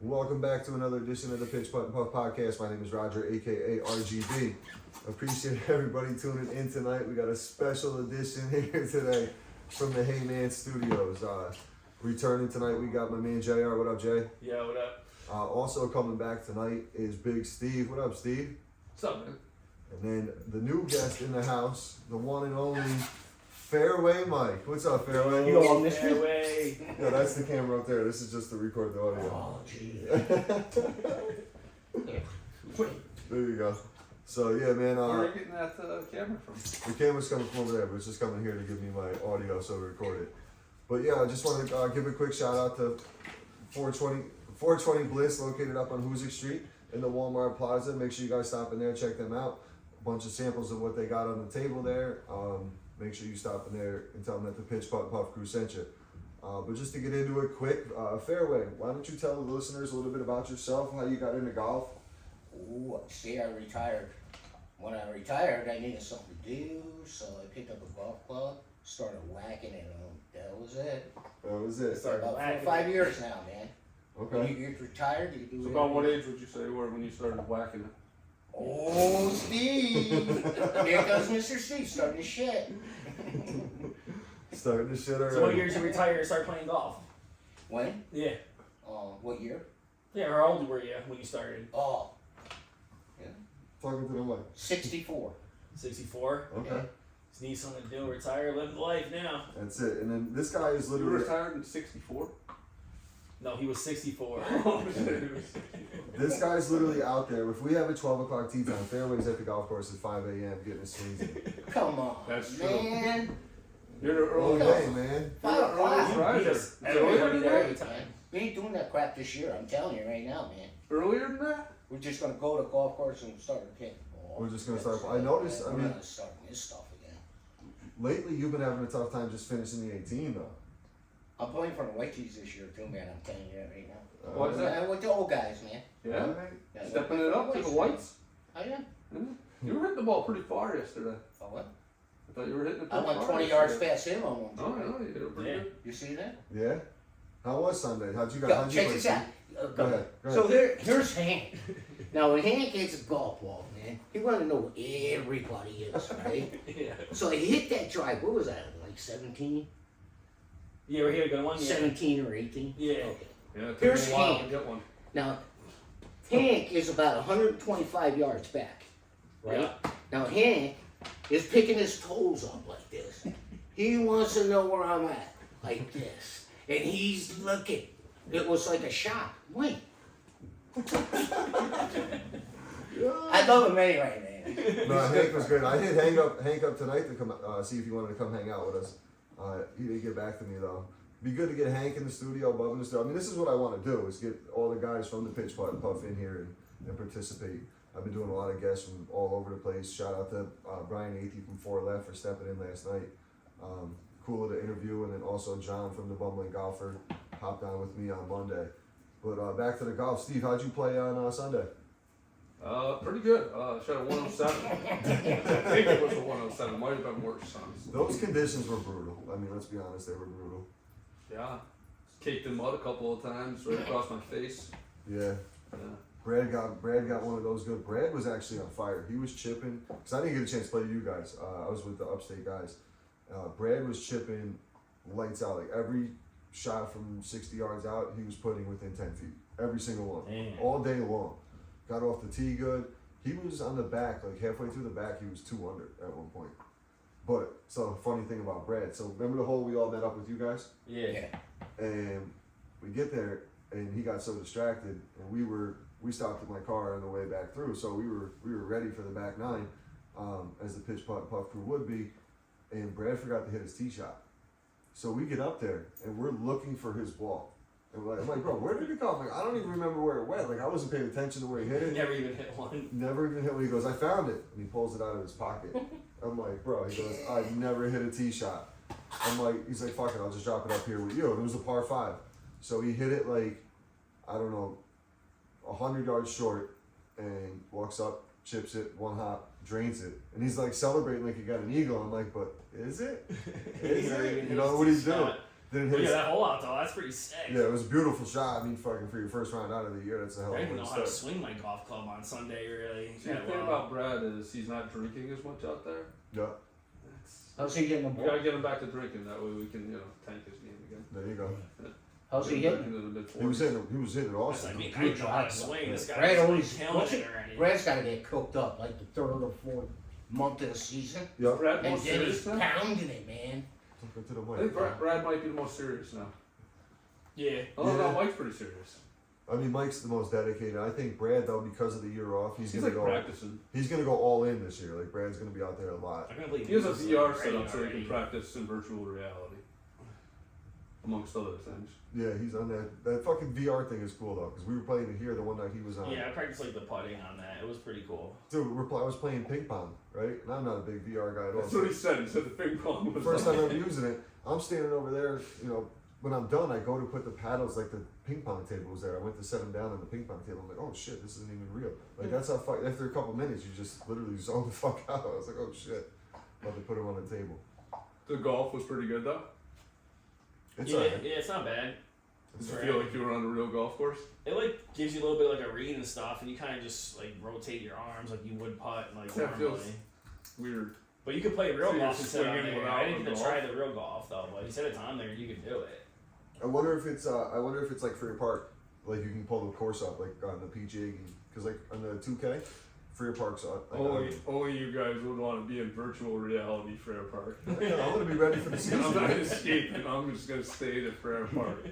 Welcome back to another edition of the Pitch Putt and Puff Podcast. My name is Roger, aka RGB. Appreciate everybody tuning in tonight. We got a special edition here today from the Hey Man Studios. Returning tonight, we got my man JR. What up, Jay? Yeah, what up? Also coming back tonight is Big Steve. What up, Steve? What's up, man? And then the new guest in the house, the one and only Fairway Mike. What's up, Fairway? You all missed Fairway. Yeah, that's the camera up there. This is just to record the audio. Oh, jeez. There you go. So yeah, man. Where are you getting that camera from? The camera's coming from over there, but it's just coming here to give me my audio so we record it. But yeah, I just want to give a quick shout out to 420 Bliss, located up on Hoosick Street in the Walmart Plaza. Make sure you guys stop in there, check them out. A bunch of samples of what they got on the table there. Make sure you stop in there and tell them that the Pitch Putt Puff crew sent you. But just to get into it quick, Fairway, why don't you tell the listeners a little bit about yourself, how you got into golf? Ooh, see, I retired. When I retired, I needed something to do, so I picked up a golf club, started whacking it. That was it. That was it. Started About whacking 5 years now, man. Okay. When you get retired, you do So it. about what age would you say you were when you started whacking it? Oh, Steve! Here goes Mr. Steve starting to shit. Starting to shit already. So what year did you retire and start playing golf? When? Yeah. What year? Yeah, how old were you when you started? Oh, Talking to the mic. 64. 64? Okay. Just need something to do, retire, live the life now. That's it. And then this guy is You literally... retired in '64. No, he was 64. This guy's literally out there. If we have a 12 o'clock tee time, Fairway's at the golf course at 5 a.m. getting his swings in. Come on, That's true. man. You're the Oh, early hey, man. 5 o'clock. riser. Just- Is it earlier than every that? time. We ain't doing that crap this year, I'm telling you right now, man. Earlier than that? We're just gonna go to the golf course and start hitting ball. We're just gonna start- I noticed, I We're mean- gonna start this stuff again. Lately, you've been having a tough time just finishing the 18, though. I'm playing for the White Tees this year too, man. I'm telling you that right now. What is that? With the old guys, man. Yeah? Alright. Yeah, Stepping it up to the whites? I am. You were hitting the ball pretty far yesterday. Oh, what? I thought you were hitting it I pretty went far 20 yards yesterday. past him on one. Oh, no, you hit it pretty Yeah. good. You see that? Yeah? How was Sunday? How'd you Go, guys check this out. Go ahead. Go So ahead. here's Hank. Now when Hank hits a golf ball, man, he wanna know who everybody is, right? Yeah. So he hit that drive. What was that? Like 17? You ever hit a good one? Yeah. 17 or 18? Yeah. Okay. Yeah, it took Here's me a while Hank. to get one. Now, Hank is about 125 yards back, right? Yeah. Now, Hank is picking his toes up like this. He wants to know where I'm at, like this. And he's looking. It was like a shot. Wait. I love him anyway, man. No, Hank was great. I hit Hank up tonight to come see if he wanted to come hang out with us. He didn't get back to me though. Be good to get Hank in the studio, Bub in the studio. I mean, this is what I want to do: is get all the guys from the Pitch Putt and Puff in here and participate. I've been doing a lot of guests from all over the place. Shout out to Brian Athey from 4 Left for stepping in last night. Cool to interview, and then also John from the Bumbling Golfer hopped on with me on Monday. But back to the golf. Steve, how'd you play on Sunday? Pretty good. Shot a 107. I think it was a 107. Might have been worse. Honestly. Those conditions were brutal. I mean, let's be honest, they were brutal. Yeah. Caked in mud a couple of times right across my face. Yeah. Yeah. Brad got one of those good. Brad was actually on fire. He was chipping because I didn't get a chance to play you guys. I was with the upstate guys. Brad was chipping lights out. Like every shot from 60 yards out, he was putting within 10 feet. Every single one, Damn. all day long. Got off the tee good. He was on the back, like halfway through the back, he was 2 under at one point. But so funny thing about Brad. So remember the hole we all met up with you guys, Yeah. and we get there, and he got so distracted, and we stopped at my car on the way back through, so we were ready for the back nine, as the Pitch Putt and Puff crew would be, and Brad forgot to hit his tee shot. So we get up there and we're looking for his ball, and I'm like, bro, where did it go? I'm like, I don't even remember where it went. Like I wasn't paying attention to where he hit it. Never even hit one. Never even hit one. He goes, I found it, and he pulls it out of his pocket. I'm like, bro. He goes, I've never hit a tee shot. I'm like, he's like, fuck it, I'll just drop it up here with you. And it was a par 5, so he hit it like, I don't know, 100 yards short, and walks up, chips it, one hop, drains it, and he's like celebrating like he got an eagle. I'm like, but is it? Is it? You know what he's doing? Didn't But hit. yeah, a- that hole out though, that's pretty sick. Yeah, it was a beautiful shot. I mean, fucking for your first round out of the year, that's a hell I of didn't even a know how to start. swing my golf club on Sunday, really. See, the thing about Brad is he's not drinking as much out there. Yeah, How's he getting the We ball? gotta get him back to drinking. That way we can, tank his game again. there you go. How's he Get him hitting? back into the mid-40s. He was hitting it I awesome. mean, I didn't know how to swing. This guy Brad was always like killing it already. Brad's got to get cooked up like the third or fourth month of the season, Yeah, Brad and most then he's serious now? pounding it, man. talking to the I think mic. Brad might be the most serious now. Yeah. Oh Yeah. no, Mike's pretty serious. I mean, Mike's the most dedicated. I think Brad, though, because of the year off, he's He's gonna like go. practicing. He's gonna go all in this year. Like Brad's gonna be out there a lot. I'm gonna believe He has a this is VR ready setup so he already. can practice in virtual reality, amongst other things. Yeah, he's on that. That fucking VR thing is cool though, because we were playing it here the one night he was on. Yeah, I practiced like the putting on that. It was pretty cool. Dude, I was playing ping pong, right? And I'm not a big VR guy at all. That's what he said. He said the ping pong was First time ever using it, I'm standing over there, when I'm done, I go to put the paddles, like the ping pong table was there. I went to set them down on the ping pong table. I'm like, oh shit, this isn't even real. Like, that's how, after a couple minutes, you just literally zone the fuck out. I was like, oh shit. About to put them on the table. The golf was pretty good though. It's Yeah, alright. yeah, it's not bad. Did you feel like you were on a real golf course? It like gives you a little bit like a read and stuff, and you kind of just like rotate your arms like you would putt like Yeah, it normally. feels weird. But you could play real So you're golf instead on swinging there. without I didn't the get to golf? try the real golf though, but he said it's on there. You can do it. I wonder if it's like Freer Park, like you can pull the course up like on the PGA, because like on the 2K, Freer Park's on. Like, Only you guys would want to be in virtual reality Fair Park. I'm gonna be ready for the season. I'm not escaping. I'm just gonna stay at Fair Park.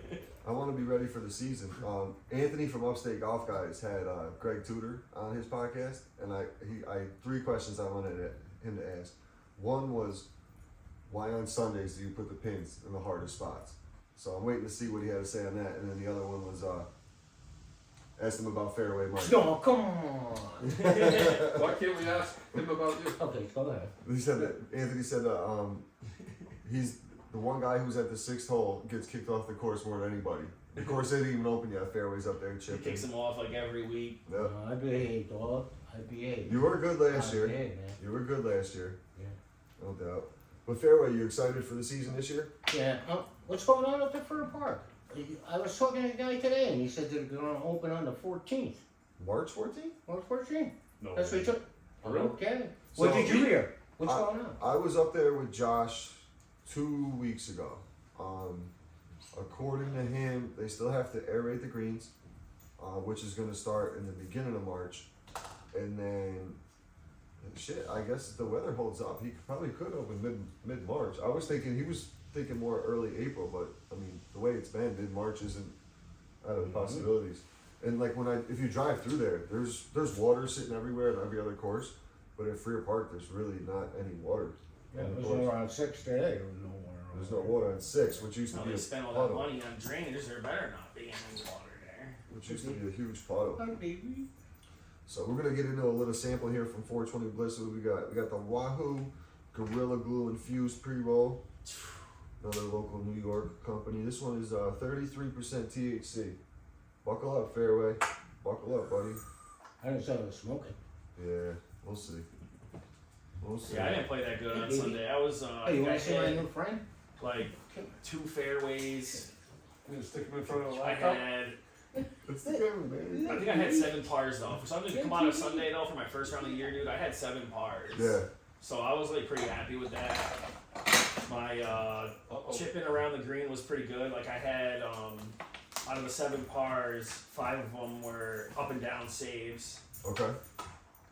I want to be ready for the season. Anthony from Upstate Golf Guys had Greg Tudor on his podcast, and I 3 questions I wanted him to ask. One was, why on Sundays do you put the pins in the hardest spots? So I'm waiting to see what he had to say on that. And then the other one was, asked him about Fairway Mike. No, come on. Why can't we ask him about you? Okay, go ahead. He said that Anthony said that he's the one guy who's at the 6th hole gets kicked off the course more than anybody. The course ain't even open yet. Fairway's up there He chipping. kicks them off like every week. Yeah. I behaved, dog. I behaved. You were good last I year. behaved, man. You were good last year. Yeah. No doubt. But Fairway, you excited for the season this year? Yeah. What's going on at the Fur Park? I was talking to a guy today, and he said they're going to open on the 14th. March 14th? March 14th. No. That's what he took. Really? Okay. So- What did you hear? What's going on? I was up there with Josh 2 weeks ago. According to him, they still have to aerate the greens, which is going to start in the beginning of March. And then, shit, I guess if the weather holds up, he probably could open mid-March. I was thinking, he was thinking more early April, but I mean, the way it's been, mid-March isn't out of the possibilities. And like if you drive through there, there's water sitting everywhere in every other course, but at Freer Park, there's really not any water. Yeah, on the there's course. no around 6 today. There was no water. There's no water on 6, which used to Now be they a spend all that puddle. money on drainage. There better not be any water there. Which used to be a huge puddle. Hi, baby. So we're gonna get into a little sample here from 420 Bliss. What we got? We got the Wahoo Gorilla Glue Infused Pre-Roll. Another local New York company. This one is 33% THC. Buckle up, Fairway. Buckle up, buddy. I didn't say I was smoking. Yeah, we'll see. We'll see. Yeah, I didn't play that good on Sunday. I was Hey, you I want to see my hit new friend? like 2 fairways. I'm gonna stick him in front of the I laptop. had It's the camera, man. I think I had 7 pars though. For something to come out of Sunday though for my first round of the year, dude, I had 7 pars. Yeah. So I was like pretty happy with that. My chipping around the green was pretty good. Like I had out of the 7 pars, 5 of them were up and down saves. Okay.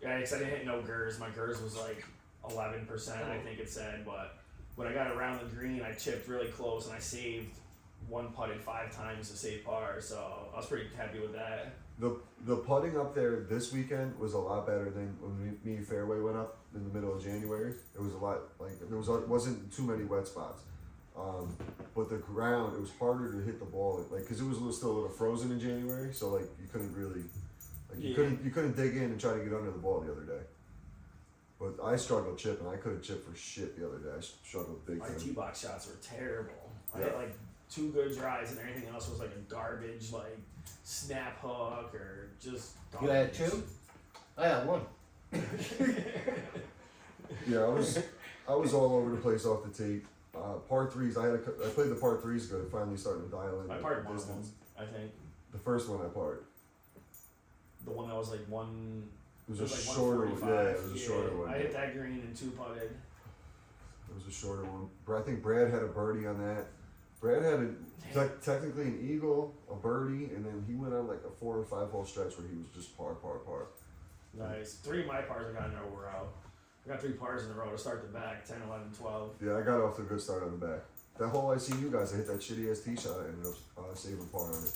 Yeah, because I didn't hit no gers. My gers was like 11%, I think it said. But when I got around the green, I chipped really close and I saved 1 putted 5 times to save par. So I was pretty happy with that. The putting up there this weekend was a lot better than when me and Fairway went up in the middle of January. It was a lot like wasn't too many wet spots, but the ground, it was harder to hit the ball because it was still a little frozen in January. So like you couldn't really you couldn't dig in and try to get under the ball the other day. But I struggled chipping. I couldn't chip for shit the other day. I struggled big My time. tee box shots were terrible. I Yeah. had like 2 good drives and everything else was like a garbage, like snap hook or just You garbage. had 2? I had 1. Yeah, I was all over the place off the tee. par threes. I played the par threes good. Finally starting to dial in I the parred one of them, distance. I think. The first one I parred. The one that was like one. It was It a was like shorter one. 145. Yeah, it was a shorter one. I hit that green and 2-putted. It was a shorter one. I think Brad had a birdie on that. Brad had technically an eagle, a birdie, and then he went on like a 4 or 5 hole stretch where he was just par. Nice. 3 of my pars I got in a row. I got 3 pars in a row to start the back, 10, 11, 12. Yeah, I got off to a good start on the back. That hole I seen you guys, I hit that shitty ass tee shot. I ended up saving par on it.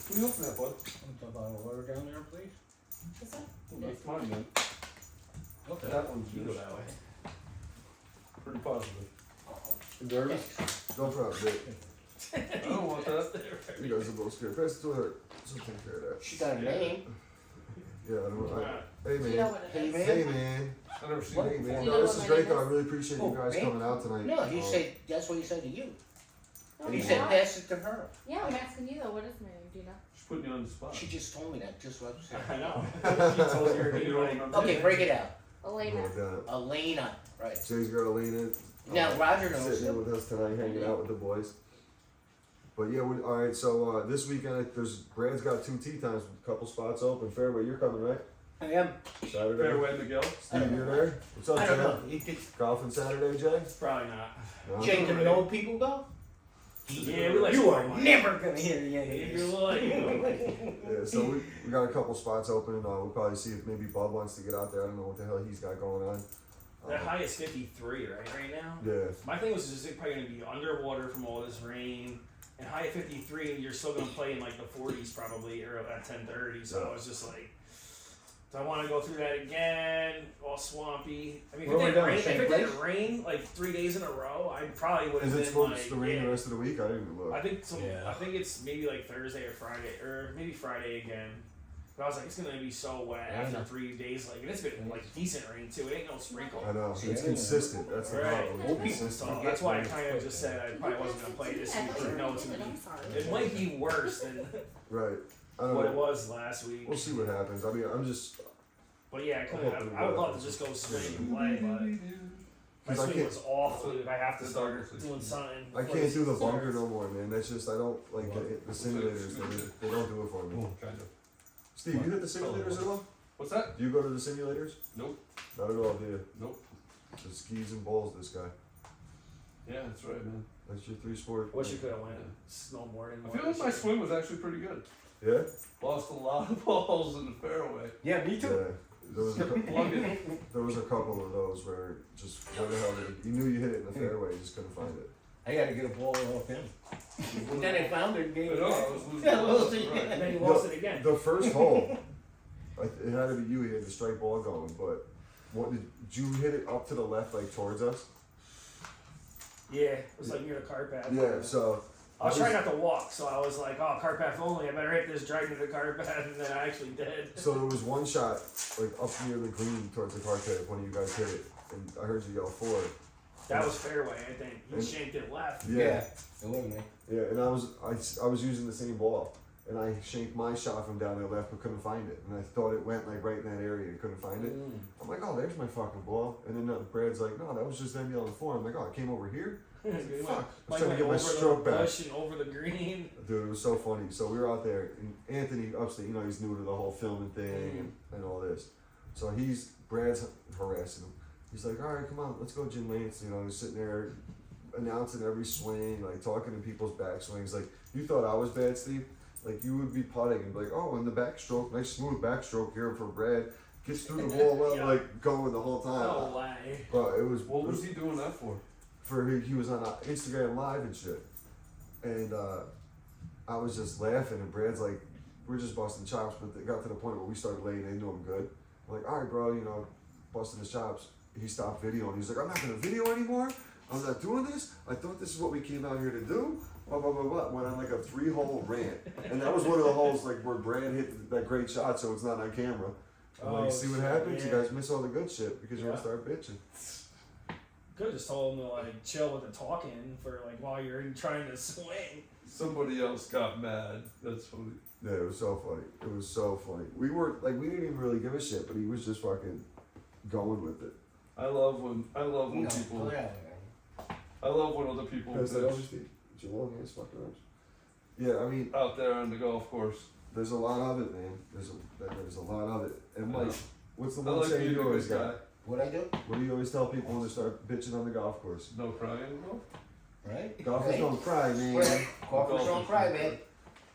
Can you open that, bud? Want a bottle of water down there, please? Is that? That's mine, man. Okay. That one's You go yours. that way. Pretty positive. Nervous? No problem, Dick. I don't want that. You guys are both scared. Pass it to her. She'll take care of that. She got a name. Yeah, I don't. Hey Do you know man. what it Hey, is? man. Hey man. I never seen What? it Hey man. You No, know this what is my great name though. I is? really appreciate you Oh, guys man. coming out tonight. No, he said that's what he said to you. No, He it's said not. pass it to her. Yeah, I'm asking you though. What is my name? Do you know? She's putting you on the spot. She just told me that. Just what I said. I know. She told you her name. You don't remember? Okay, break it out. Elena. Wrote it down. Elena. Right. Jay's girl Alina. Now Roger knows Sitting in it. with us tonight, hanging out with the boys. But yeah, all right. So this weekend, there's Brad's got 2 tee times, a couple spots open. Fairway, you're coming, right? I am. Saturday. Fairway, Miguel. Steve, you're there. What's up, I don't Jay? know. You could, Golfing Saturday, Jay? Probably not. No? Jake, can the old people go? Yeah, we like You are Fairway. never gonna hear the end of If this. you're like, Yeah, so we got a couple spots open. We'll probably see if maybe Bub wants to get out there. I don't know what the hell he's got going on. that high is 53 right now. Yeah. My thing was just probably gonna be underwater from all this rain. And high at 53, and you're still gonna play in like the 40s probably, or at 10:30. So Yeah. I was just like, do I want to go through that again? All swampy. I mean, Where we going, if same it didn't place? rain like 3 days in a row, I probably would have Is been it supposed like, to rain yeah. the rest of the week? I didn't even look. I think so. Yeah. I think it's maybe like Thursday or Friday, or maybe Friday again. But I was like, it's gonna be so wet Yeah. after 3 days. Like, and it's been like decent rain too. It ain't no sprinkle. I know. See, It's I- consistent. That's the Right. problem. It's Old people consistent. So that's why I kind of just said I probably wasn't gonna play this week. But no, it's gonna I'm be. sorry. It might be worse than Right. I don't what it know. was last week. We'll see what happens. I mean, I'm just. But yeah, I would love to just go swing and play, but my 'Cause I swing can't- was awful. If I have to start doing something. I can't do the bunker no more, man. That's just, I don't like the simulators. They don't do it for me. Kind of. Steve, you hit the simulators at all? What's that? Do you go to the simulators? Nope. Not at all, do you? Nope. The skis and balls, this guy. Yeah, that's right, man. That's your 3 sport. Wish you could have went snowboarding. I feel like my swing was actually pretty good. Yeah? Lost a lot of balls in the fairway. Yeah, me Yeah. There was, Plug it. there was a couple of those where just, where the hell did it, you knew you hit it in the fairway, you just couldn't find it. I gotta get a ball off him. And then I found it and I gave know, it I back. was losing Yeah, balls. losing. Right. And then you lost it again. The first hole, it had to be you, he had the straight ball going, but what did you hit it up to the left, like towards us? Yeah, it was like near the cart path. Yeah, so. I was trying not to walk, so I was like, oh, cart path only. I better hit this right into the cart path, and then I actually did. So there was one shot, like up near the green towards the car pit, one of you guys hit it, and I heard you yell for it. That was fairway, I think. You And- shanked it left. Yeah, Eliminate. yeah, and I was using the same ball, and I shanked my shot from down there left, but couldn't find it, and I thought it went like right in that area, and couldn't find it. I'm like, oh, there's my fucking ball, and then Brad's like, no, that was just them yelling for him. I'm like, oh, I came over here. It went- Fuck, I was like trying to went get my over stroke the back. bush and over the green. Dude, it was so funny. So we were out there, and Anthony upstate, you know, he's new to the whole filming thing and all this. So Brad's harassing him. He's like, all right, come on, let's go, Jim Lance. You know, he's sitting there announcing every swing, like talking to people's backswings. Like, you thought I was bad, Steve? Like, you would be putting and be like, oh, in the backstroke, nice smooth backstroke here for Brad. Gets through the ball well, Yeah. like going the whole time. No way. But it was, What was he doing that for? he was on Instagram Live and shit, and I was just laughing, and Brad's like, we're just busting chops, but it got to the point where we started laying into him good. I'm like, all right, bro, you know, busting his chops. He stopped videoing. He's like, I'm not gonna video anymore. I'm not doing this. I thought this is what we came out here to do. Blah blah blah blah. Went on like a 3-hole rant, and that was one of the holes like where Brad hit that great shot, so it's not on camera. I'm like, Oh, see what shit, happens? yeah. You guys miss all the good shit because you're Yeah. gonna start bitching. Could have just told him to like chill with the talking for like while you're trying to swing. Somebody else got mad. That's funny. Yeah, it was so funny. It was so funny. We didn't even really give a shit, but he was just fucking going with it. I love when No, people. put it out there. I I love when other people Pass that bitch over, Steve. It's your long hands, fucking arms. Yeah, I mean, out there on the golf course. there's a lot of it, man. There's a lot of it. And Mike, what's the I one like saying being you a always good guy. got? What I do? What do you always tell people when they start bitching on the golf course? No crying. No. Right? Golfers Right. don't cry, man. Golfers don't cry, man.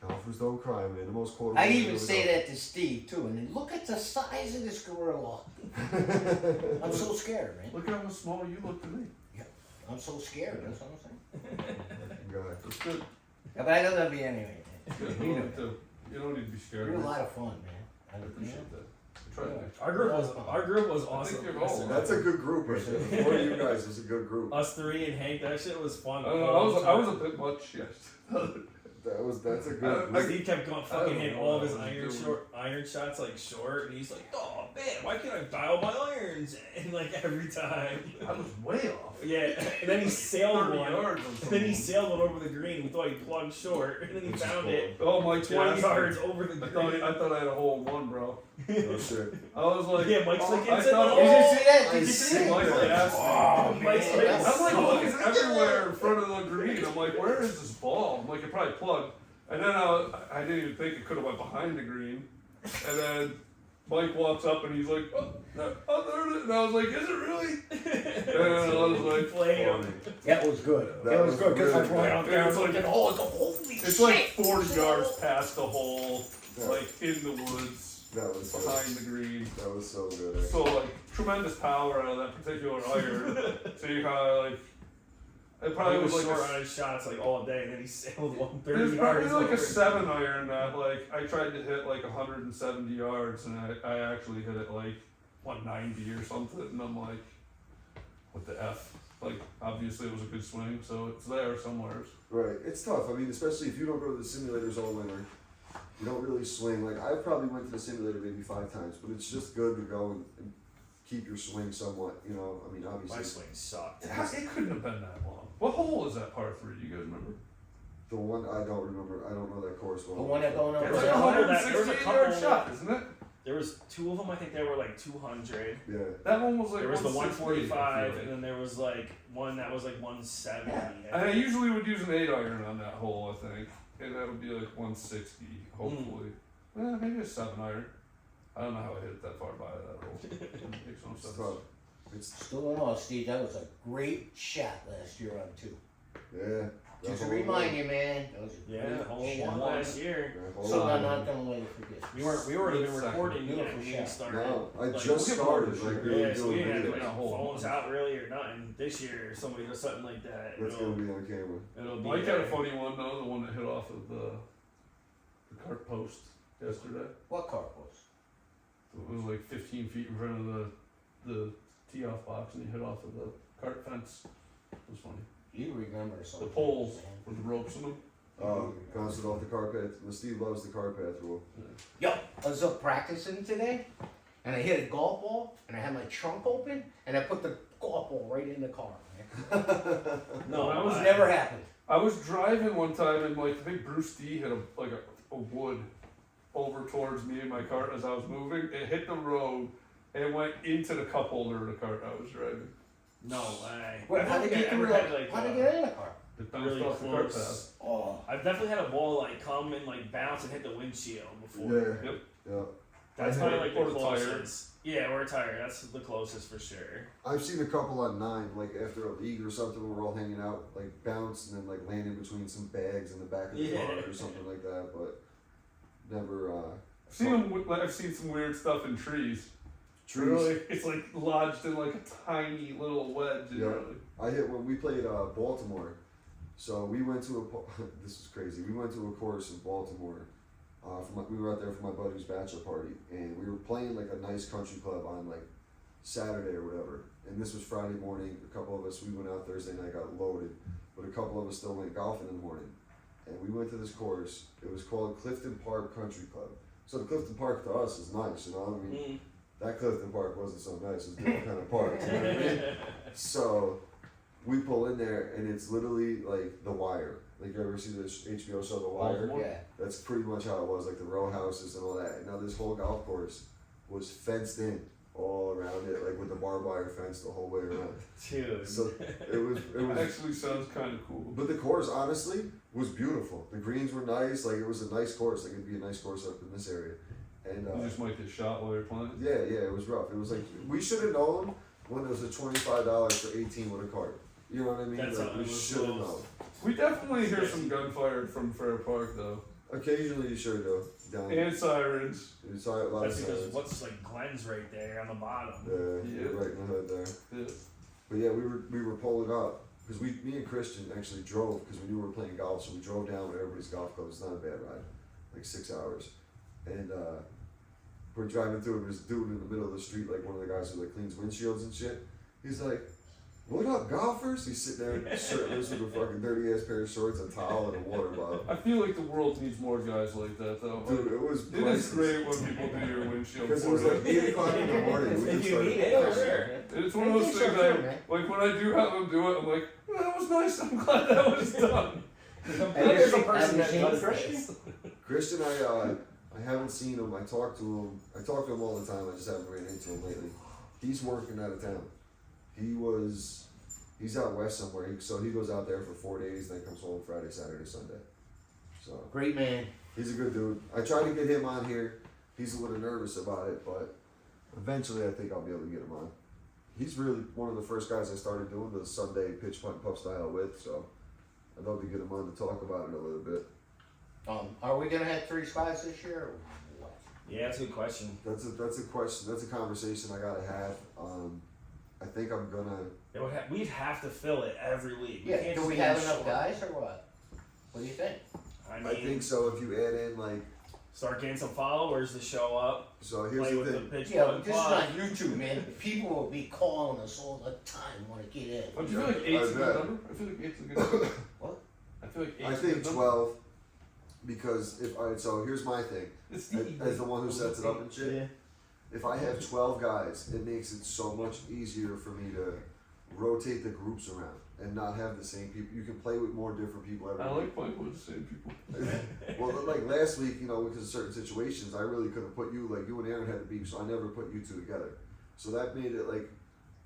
Golfers don't cry, man. The most quotable. I even say that to Steve too, and then look at the size of this gorilla. I'm so scared, man. Look how small you look to me. I'm so scared. That's what I'm saying. God. It's good. Yeah, but I don't love you anyway. It's good. You You, know. don't need to be scared. You're a man. lot of fun, man. I appreciate that. Try to be. Our group was I awesome. think you're all. That's a good group right there. The four of you guys is a good group. Us three and Hank, that shit was fun. I don't know, I was a bit much, yes. That's a good. Steve kept going fucking hitting all of his I don't know what iron shots like short, and he's like, "Oh man, why can't I dial my irons?" And like every time, I was way off. yeah. And then he sailed 30 one. yards or And then something. he sailed one over the green. We thought he plugged short, and then he Which is found cool. it Oh my 20 yards over the I green. thought I had a hole in one, bro. No shit. I was like, Yeah, Mike's like, I it's in thought, the Did hole. you see that? I Did you see see that? Mike's like, asked me. Oh, Mike's man, like, that's I'm like so looking good. everywhere in front of the green. I'm like, where is this ball? I'm like, it probably plugged. And then I didn't even think it could have went behind the green. And then Mike walks up and he's like, oh, there it is. And I was like, is it really? And I was like, Played him. That was good. That That was was good because really I went out there and It's like- looking. Oh, holy it's shit! like 40 yards past the hole, Yeah. like in the woods, That was good. behind the green. That was so good. Actually. So like tremendous power out of that particular iron. So you kind of like, it probably He was was like short on his shots like all day, and then he sailed one 30 it was probably yards. like over. a 7-iron that like I tried to hit like 170 yards and I actually hit it like 190 or something, and I'm like, what the F? Like obviously it was a good swing, so it's there somewhere. Right. It's tough. I mean, especially if you don't go to the simulators all winter, you don't really swing. Like I probably went to the simulator maybe 5 times, but it's just good to go and keep your swing somewhat. You know, I mean, obviously. My swing sucked. It couldn't have been that long. What hole is that par 3? You guys remember? The one I don't remember. I don't know that course well. The one that going over It's like there. a There was a 168-yard couple- shot, isn't it? There was 2 of them. I think they were like 200. Yeah. That one was like There was the 168, 145, I and feel like. then there was like one that was like 170. And I usually would use an 8-iron on that hole, I think. And that would be like 160, hopefully. Maybe a 7-iron. I don't know how I hit it that far by that hole. It makes no It's sense. tough. It's Still in all, Steve. That was a great shot last year on 2. yeah. Just to That whole remind you, man. That was a Yeah, great hole shot. one last year. That whole So one. I'm not gonna let you forget. We weren't even Second. recording yet. Beautiful We didn't shot. start. No, I like, just we'll get more started this like year. really Yeah, so we doing didn't have to videos. put a hole. phones out really or nothing. This year, if somebody does something like that, That's gonna be on camera. it'll be. Mike had a funny one though, the one that hit off of the cart post yesterday. What car post? It was like 15 feet in front of the tee off box, and he hit off of the cart fence. It was funny. You remember something. The poles with the ropes in them. Bounced it off the car path. Steve loves the car path rule. Yo, I was up practicing today, and I hit a golf ball, and I had my trunk open, and I put the golf ball right in the car, man. No, That was I- never happened. I was driving one time, and like I think Bruce D hit a wood over towards me in my cart as I was moving. It hit the road and it went into the cup holder of the cart I was driving. No way. Wait, I how don't did think you I ever get had, like, how did you get in the car? It bounced really off the cart path. close. Oh, I've definitely had a ball like come and like bounce and hit the windshield before. Yeah. Yep. Yeah. That's I probably hit like or the the tire. closest. Yeah, or a tire. That's the closest for sure. I've seen a couple on 9, like after a league or something, where we're all hanging out, like bounce and then like land in between some bags in the back of the car Yeah. or something like that, but never. I've seen some weird stuff in trees. Trees. Really, it's like lodged in like a tiny little wedge. Yeah. Really. I hit when we played Baltimore. So we went to this is crazy. We went to a course in Baltimore. We were out there for my buddy's bachelor party, and we were playing like a nice country club on like Saturday or whatever. And this was Friday morning. A couple of us, we went out Thursday night, got loaded, but a couple of us still went golfing in the morning. And we went to this course. It was called Clifton Park Country Club. So the Clifton Park to us is nice, you know. I mean, that Clifton Park wasn't so nice. It was a different kind of park. You know what I mean? So we pull in there, and it's literally like The Wire. Like, you ever see this HBO show The Wire? Baltimore? yeah. That's pretty much how it was, like the row houses and all that. And now this whole golf course was fenced in. all around it, like with the barbed wire fence the whole way around. Dude. So it was Actually sounds kind of cool. but the course honestly was beautiful. The greens were nice, like it was a nice course, like it'd be a nice course up in this area. And You just might get shot while you're playing. yeah, it was rough. It was like we should have known when it was a $25 for 18 with a cart. You know what I mean? That's Like, how we it was should have close. known. We definitely hear some gunfire from Fair Park though, Occasionally you sure do. Down. and sirens. You saw a lot That's of because signs. what's like Glenn's right there on the bottom. Yeah, right in the hood there. Yeah. But yeah, we were pulling up because me and Christian actually drove because we knew we were playing golf, so we drove down with everybody's golf club. It's not a bad ride, like 6 hours, and we're driving through and there's a dude in the middle of the street, like one of the guys who like cleans windshields and shit. He's like, "What up, golfers?" He's sitting there shirtless with a fucking dirty ass pair of shorts, a towel, and a water bottle. I feel like the world needs more guys like that though. Dude, it was It is great when people do your windshield because it for was you. like 8 o'clock in the morning. We If just you started- need it, for sure. It's one of those things like when I do have them do it, I'm like, that was nice. I'm glad that was done. There's a person Have you that seen does Christian? this. Christian, I haven't seen him. I talk to him all the time. I just haven't ran into him lately. He's working out of town. He's out west somewhere. So he goes out there for 4 days, then comes home Friday, Saturday, Sunday. So Great man. he's a good dude. I tried to get him on here. He's a little nervous about it, but eventually I think I'll be able to get him on. He's really one of the first guys I started doing the Sunday pitch putt puff style with, so I'd love to get him on to talk about it a little bit. Are we gonna have 3 spots this year or what? Yeah, that's a good question. That's a question. That's a conversation I gotta have. I think I'm gonna. We'd have to fill it every week. Yeah, can't do just we be have short. enough guys or what? What do you think? I mean, I think so. If you add in like, start getting some followers to show up, so here's play the with the thing. pitch Yeah, putt but this is putt. not YouTube, man. People will be calling us all the time, wanna get in. Don't you feel like 8's a I good bet. number? I feel like 8's a good number. What? I feel like 8's I a think good number. 12, because if alright, so here's my thing. It's As the one who sets it up and shit. Yeah. If I have 12 guys, it makes it so much easier for me to rotate the groups around and not have the same people. You can play with more different people every I week. like playing with the same people. Well, like last week, because of certain situations, I really couldn't put you, like you and Aaron had the beef, so I never put you two together. So that made it like,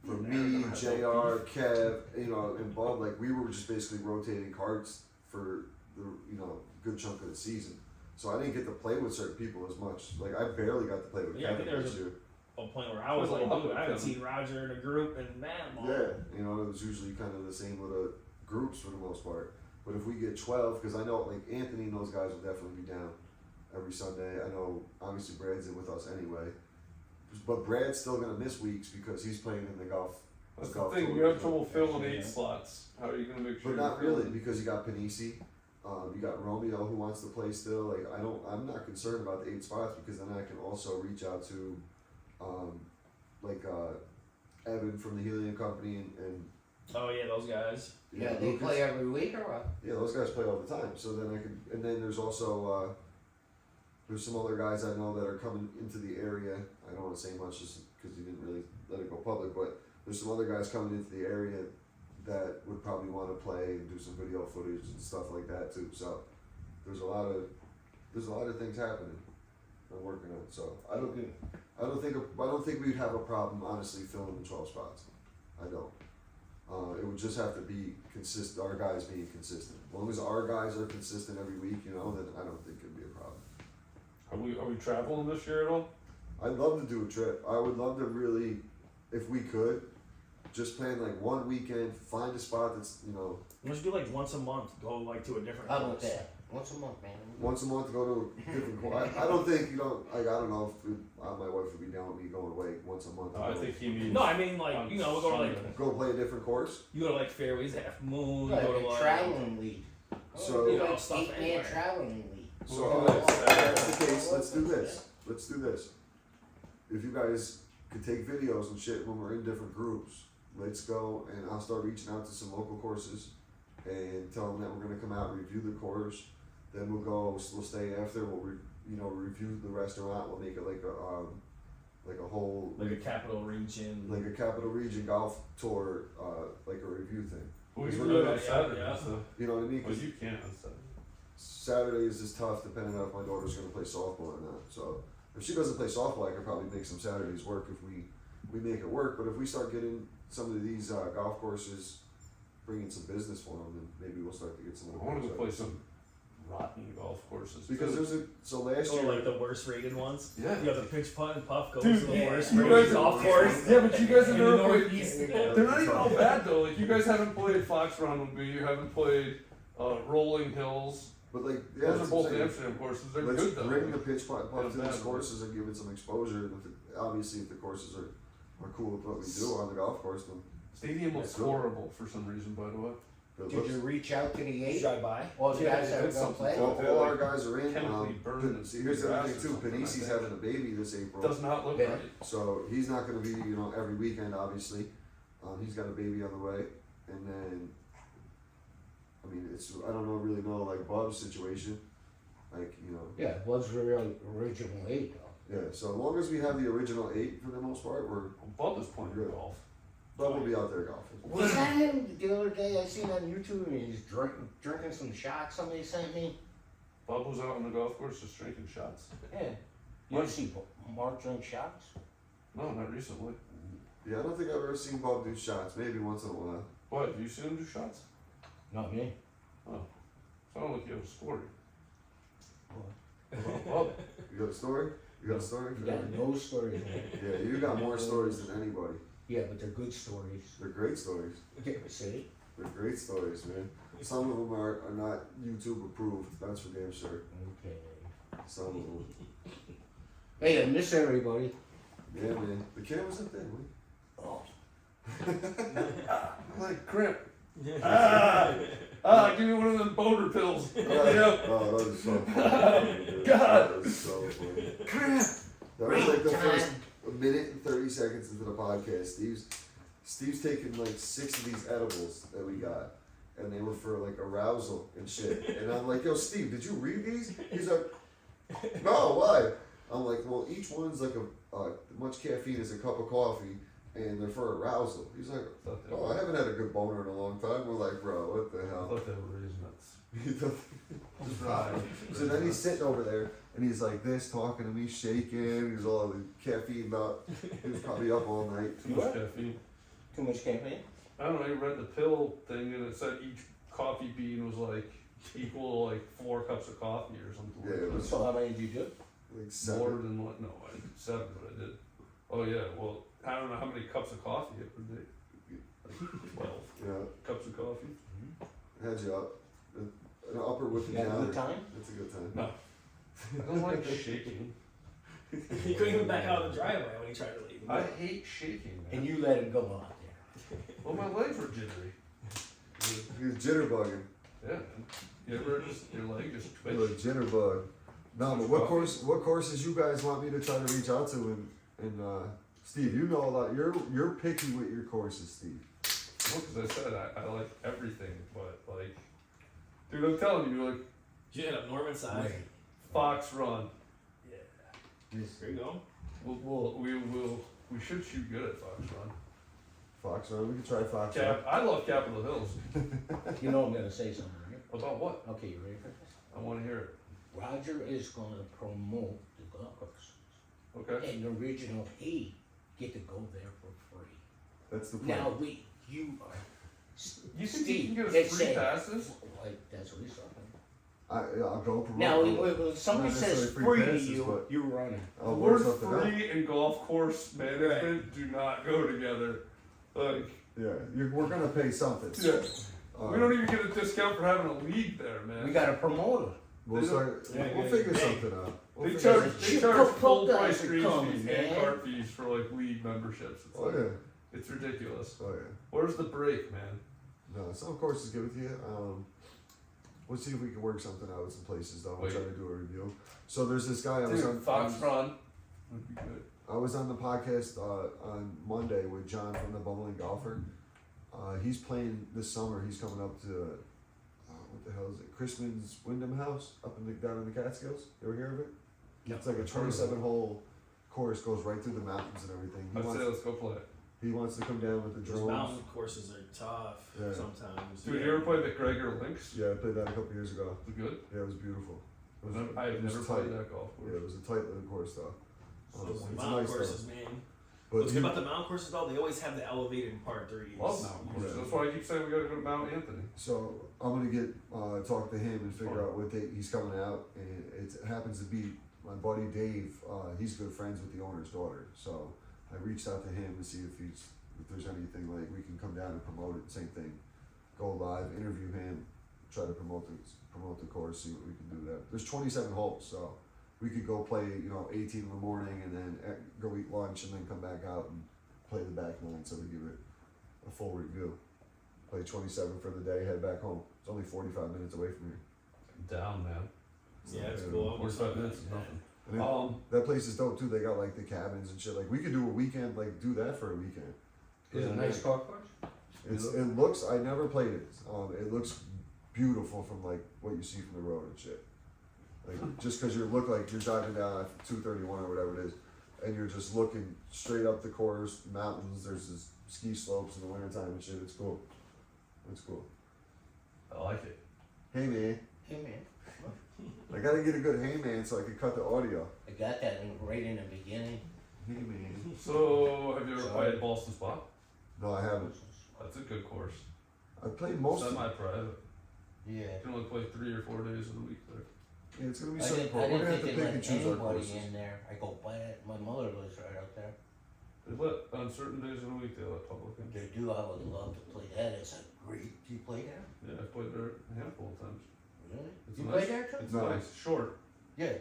for me, JR, Kev, and Bob, like we were just basically rotating cards for the, good chunk of the season. So I didn't get to play with certain people as much. Like I barely got to play with Yeah, I think Kevin there was this year. A point where I was There's a like, lot dude, of I haven't them. seen Roger in a group and man, Yeah, it was usually kind of the same little groups for the most part. But if we get 12, because I know like Anthony and those guys will definitely be down every Sunday. I know obviously Brad's in with us anyway. But Brad's still gonna miss weeks because he's playing in the golf. That's the golf thing. tour. You have trouble filling 8 slots. How are you gonna make sure? But not you're really, filling? because you got Panisi, you got Romeo who wants to play still. Like I'm not concerned about the 8 spots because then I can also reach out to, Evan from the Helium Company and oh yeah, those guys. Yeah, they Lucas. play every week or what? Yeah, those guys play all the time. So then I can, and then there's also there's some other guys I know that are coming into the area. I don't want to say much just because he didn't really let it go public, but there's some other guys coming into the area that would probably want to play and do some video footage and stuff like that too. So there's a lot of things happening. I'm working on. So I don't think we'd have a problem honestly filling the 12 spots. I don't. It would just have to be consistent. Our guys being consistent. As long as our guys are consistent every week, then I don't think it'd be a problem. Are we traveling this year at all? I'd love to do a trip. I would love to really, if we could, just plan like one weekend, find a spot that's Let's do like once a month, go like to a different How about course. that? Once a month, man. once a month to go to a different course. I don't think I don't know if my wife would be down with me going away once a month. I think he means. No, I mean like we'll go to like Go play a different course. you go to like Fairways, Half Moon, Like go to a like traveling league. So- You know, Yeah, stuff 8-man anywhere. traveling league. So Well, if that's the case, let's do this. Let's do this. If you guys could take videos and shit when we're in different groups, let's go and I'll start reaching out to some local courses and tell them that we're gonna come out and review the course. Then we'll stay after. We'll review the restaurant. We'll make it like a whole like a capital region. like a capital region golf tour, like a review thing. Well, we Because can we're do it gonna- on Saturday. yeah. So. You know what I mean? Well, 'Cause you can't on Saturday. Saturdays is tough depending on if my daughter's gonna play softball or not. So if she doesn't play softball, I could probably make some Saturdays work if we make it work. But if we start getting some of these golf courses, bringing some business for them, then maybe we'll start to get some of the. I want to go pros play out. some rotten golf courses. Because too. last Oh, year. like the worst rated ones? Yeah. You have the pitch putt and puff goes Dude, to the yeah. worst You rated guys- golf course. Yeah, but you guys have In the never played. Northeast. They're not even all bad though. Like you guys haven't played Fox Run with me. You haven't played Rolling Hills. But like, yeah, Those that's are what both I'm saying. Amsterdam courses. They're Let's good though. bring the pitch putt They're to these bad. courses and give it some exposure. And obviously, if the courses are cool with what we do on the golf course, then Stadium looks That's good. horrible for some reason, by the way. it Did looks. you reach out to the Did you 8? drive by? All the Yeah, guys that are it's gonna something play? to- All our guys are in. Chemically burned See, here's the other thing grass or too. something, I Panisi's think. having a baby this April. Does not look Yeah. right. So he's not going to be, every weekend, obviously. He's got a baby on the way, and then, I mean, I don't really know, like Bob's situation, like Yeah, it was the real original 8 though. yeah. So as long as we have the original 8 for the most part, we're Bob is playing Good. golf. Bob will be out there golfing. Was that him the other day? I seen on YouTube and he's drinking some shots somebody sent me. Bob was out on the golf course just drinking shots. Yeah. You What? see Mark drink shots? No, not recently. Yeah, I don't think I've ever seen Bob do shots. Maybe once in a while. What? Have you seen him do shots? Not me. Sound like you have a story. What? About Bob. You got a story? You got a story? You got no stories, man. Yeah, you got more stories than anybody. Yeah, but they're good stories. They're great stories. Yeah, see? They're great stories, man. Some of them are not YouTube approved. That's for damn sure. Okay. Some of them. Hey, I miss everybody. Yeah, man. The camera's up there, man. Oh. Like cramp. Give me one of them boner pills. Yeah. Oh, that was so funny. dude. God. That was so funny. Cramp. That was like the Great first time. minute and 30 seconds into the podcast. Steve's taking like 6 of these edibles that we got. And they were for like arousal and shit. And I'm like, yo, Steve, did you read these? He's like, no, why? I'm like, well, each one's like much caffeine as a cup of coffee, and they're for arousal. He's like, oh, I haven't had a good boner in a long time. We're like, bro, what the I hell? thought they were his nuts. Just right. So then he's sitting over there, and he's like this, talking to me, shaking. He's all caffeine up. He was probably up all night. Too much caffeine. Too much campaign? I don't know, you read the pill thing and it said each coffee bean was like equal to like 4 cups of coffee or something. Yeah, it like was So how many did you do? like that. More 7. than what? No, I did 7, but I did. Oh yeah, well, I don't know how many cups of coffee it would be. Like 12 Yeah, cups of coffee. had you up. An upper with the You had a downer. good time? That's a good time. No. I don't like shaking. He couldn't even back out of the driveway when he tried to leave. I hate shaking, man. And you let it go out there. Well, my legs were jittery. He was jitterbugging. Yeah, man. You ever just, your leg just He twitched? was jitterbug. No, but what courses you guys want me to try to reach out to? And Steve, you know a lot. You're picky with your courses, Steve. Well, because I said I like everything, but like, dude, I'm telling you, like, Did you hit up Norman side? Wait. Fox Run. Yeah. This- There you go. We should shoot good at Fox Run. Fox Run. We can try Fox Run. I love Capitol Hills. You know I'm gonna say something, right? About what? Okay, you ready for this? I want to hear it. Roger is gonna promote the golf course. Okay. And the original 8 get to go there for free. That's the plan. Now you are. You think you Steve, can get us they free say- passes? Like, that's what he's talking I'll go promote. Now, it. when somebody Not says necessarily free free to passes, you, but- you're running. The I'll work word something out. free and golf course management do not go together. Like, Yeah, we're gonna pay something. yeah. Uh, We don't even get a discount for having a league there, We man. got a promoter. We'll they start. Yeah, We'll yeah. figure Hey. something out. We'll They figure charge, something they Shit, charge fuck full guys price are greens coming, fees and man. cart fees for like league memberships. It's Oh like, yeah. it's ridiculous. Oh yeah. Where's the break, man? No, some courses give it to you. We'll see if we can work something out with some places though. We'll Wait. try to do a review. So there's this guy I was Dude, on. Fox Run would be good. I was on the podcast on Monday with John from the Bumbling Golfer. He's playing this summer. He's coming up to what the hell is it? Chrisman's Wyndham House up in down in the Catskills. You ever hear of it? No. It's like a 27-hole course, goes right through the mountains and everything. I'd say let's go play it. He wants to come down with the Those drones. mountain courses are tough Yeah. sometimes. Dude, you ever play McGregor Links? Yeah, I played that a couple years ago. Was it good? Yeah, it was beautiful. It I've never was played tight. that golf Yeah, course. it was a tight little course though. Those It's mountain nice though. courses, man. But What's good you- about the mountain courses though? They always have the elevated par threes. Love mountain courses. Yeah. That's why I keep saying we gotta go to Mount Anthony. So I'm gonna get talk to him and figure out what date he's coming out, and it happens to be my buddy Dave. He's good friends with the owner's daughter, so I reached out to him to see if there's anything like we can come down and promote it. Same thing, go live, interview him, try to promote the course, see what we can do there. There's 27 holes, so we could go play 18 in the morning and then go eat lunch and then come back out and play the back nine, so we give it a full review. Play 27 for the day, head back home. It's only 45 minutes away from here. Down, man. Yeah, it's cool. 45 minutes is nothing. And then, that place is dope too. They got like the cabins and shit. Like we could do a weekend, like do that for a weekend. Is it a nice golf course? It looks. I never played it. It looks beautiful from like what you see from the road and shit. Like just because you look like you're driving down 231 or whatever it is, and you're just looking straight up the course, mountains. There's this ski slopes in the wintertime and shit. It's cool. It's cool. I like it. Hey man, Hey man, I gotta get a good hey man so I can cut the audio. I got that right in the beginning. Hey man. So, have you ever Sorry. played Boston Spa? No, I haven't. That's a good course. I played most of it. Semi-private. Yeah. You can only play 3 or 4 days of the week there. Yeah, it's gonna be I something. didn't, We're I gonna didn't have to think pick they and let choose our anybody courses. in there. I go, my mother lives right out there. They let, on certain days of the week, they let public in. They do, I would love to play that. It's a great, do you play there? Yeah, I played there a handful of times. Really? It's You nice. play there too? It's No. nice, short, Yeah.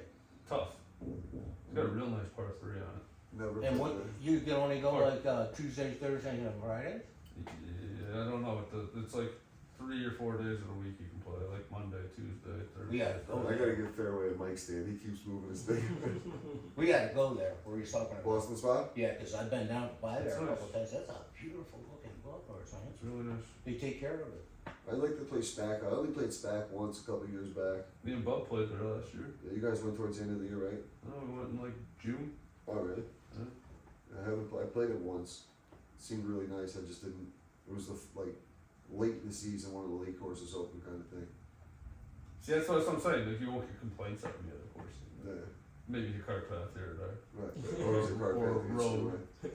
tough. It's got a real nice par 3 on it. Never And played what, there. you can only go Or- like Tuesdays, Thursdays, and Fridays? Yeah, I don't know. It's like 3 or 4 days of the week you can play, like Monday, Tuesday, Thursday. Yeah, go I gotta get Fairway at Mike stand. He keeps moving his thing. We gotta go there, where he's talking about. Boston spot? Yeah, cause I've been down by there That's a couple nice. times. That's a beautiful looking golf course, man. It's really nice. They take care of it. I like to play SPAC. I only played SPAC once a couple years back. Me and Bub played there last year. Yeah, you guys went towards the end of the year, right? No, we went in like June. Oh, really? Yeah. I played it once. It seemed really nice. I just didn't. It was like late in the season, one of the late courses open kind of thing. See, that's what I'm saying. Like, you won't get complaints out of the other course. Yeah, Maybe the cart path here or there. right. Or is it cart Or path, road. right?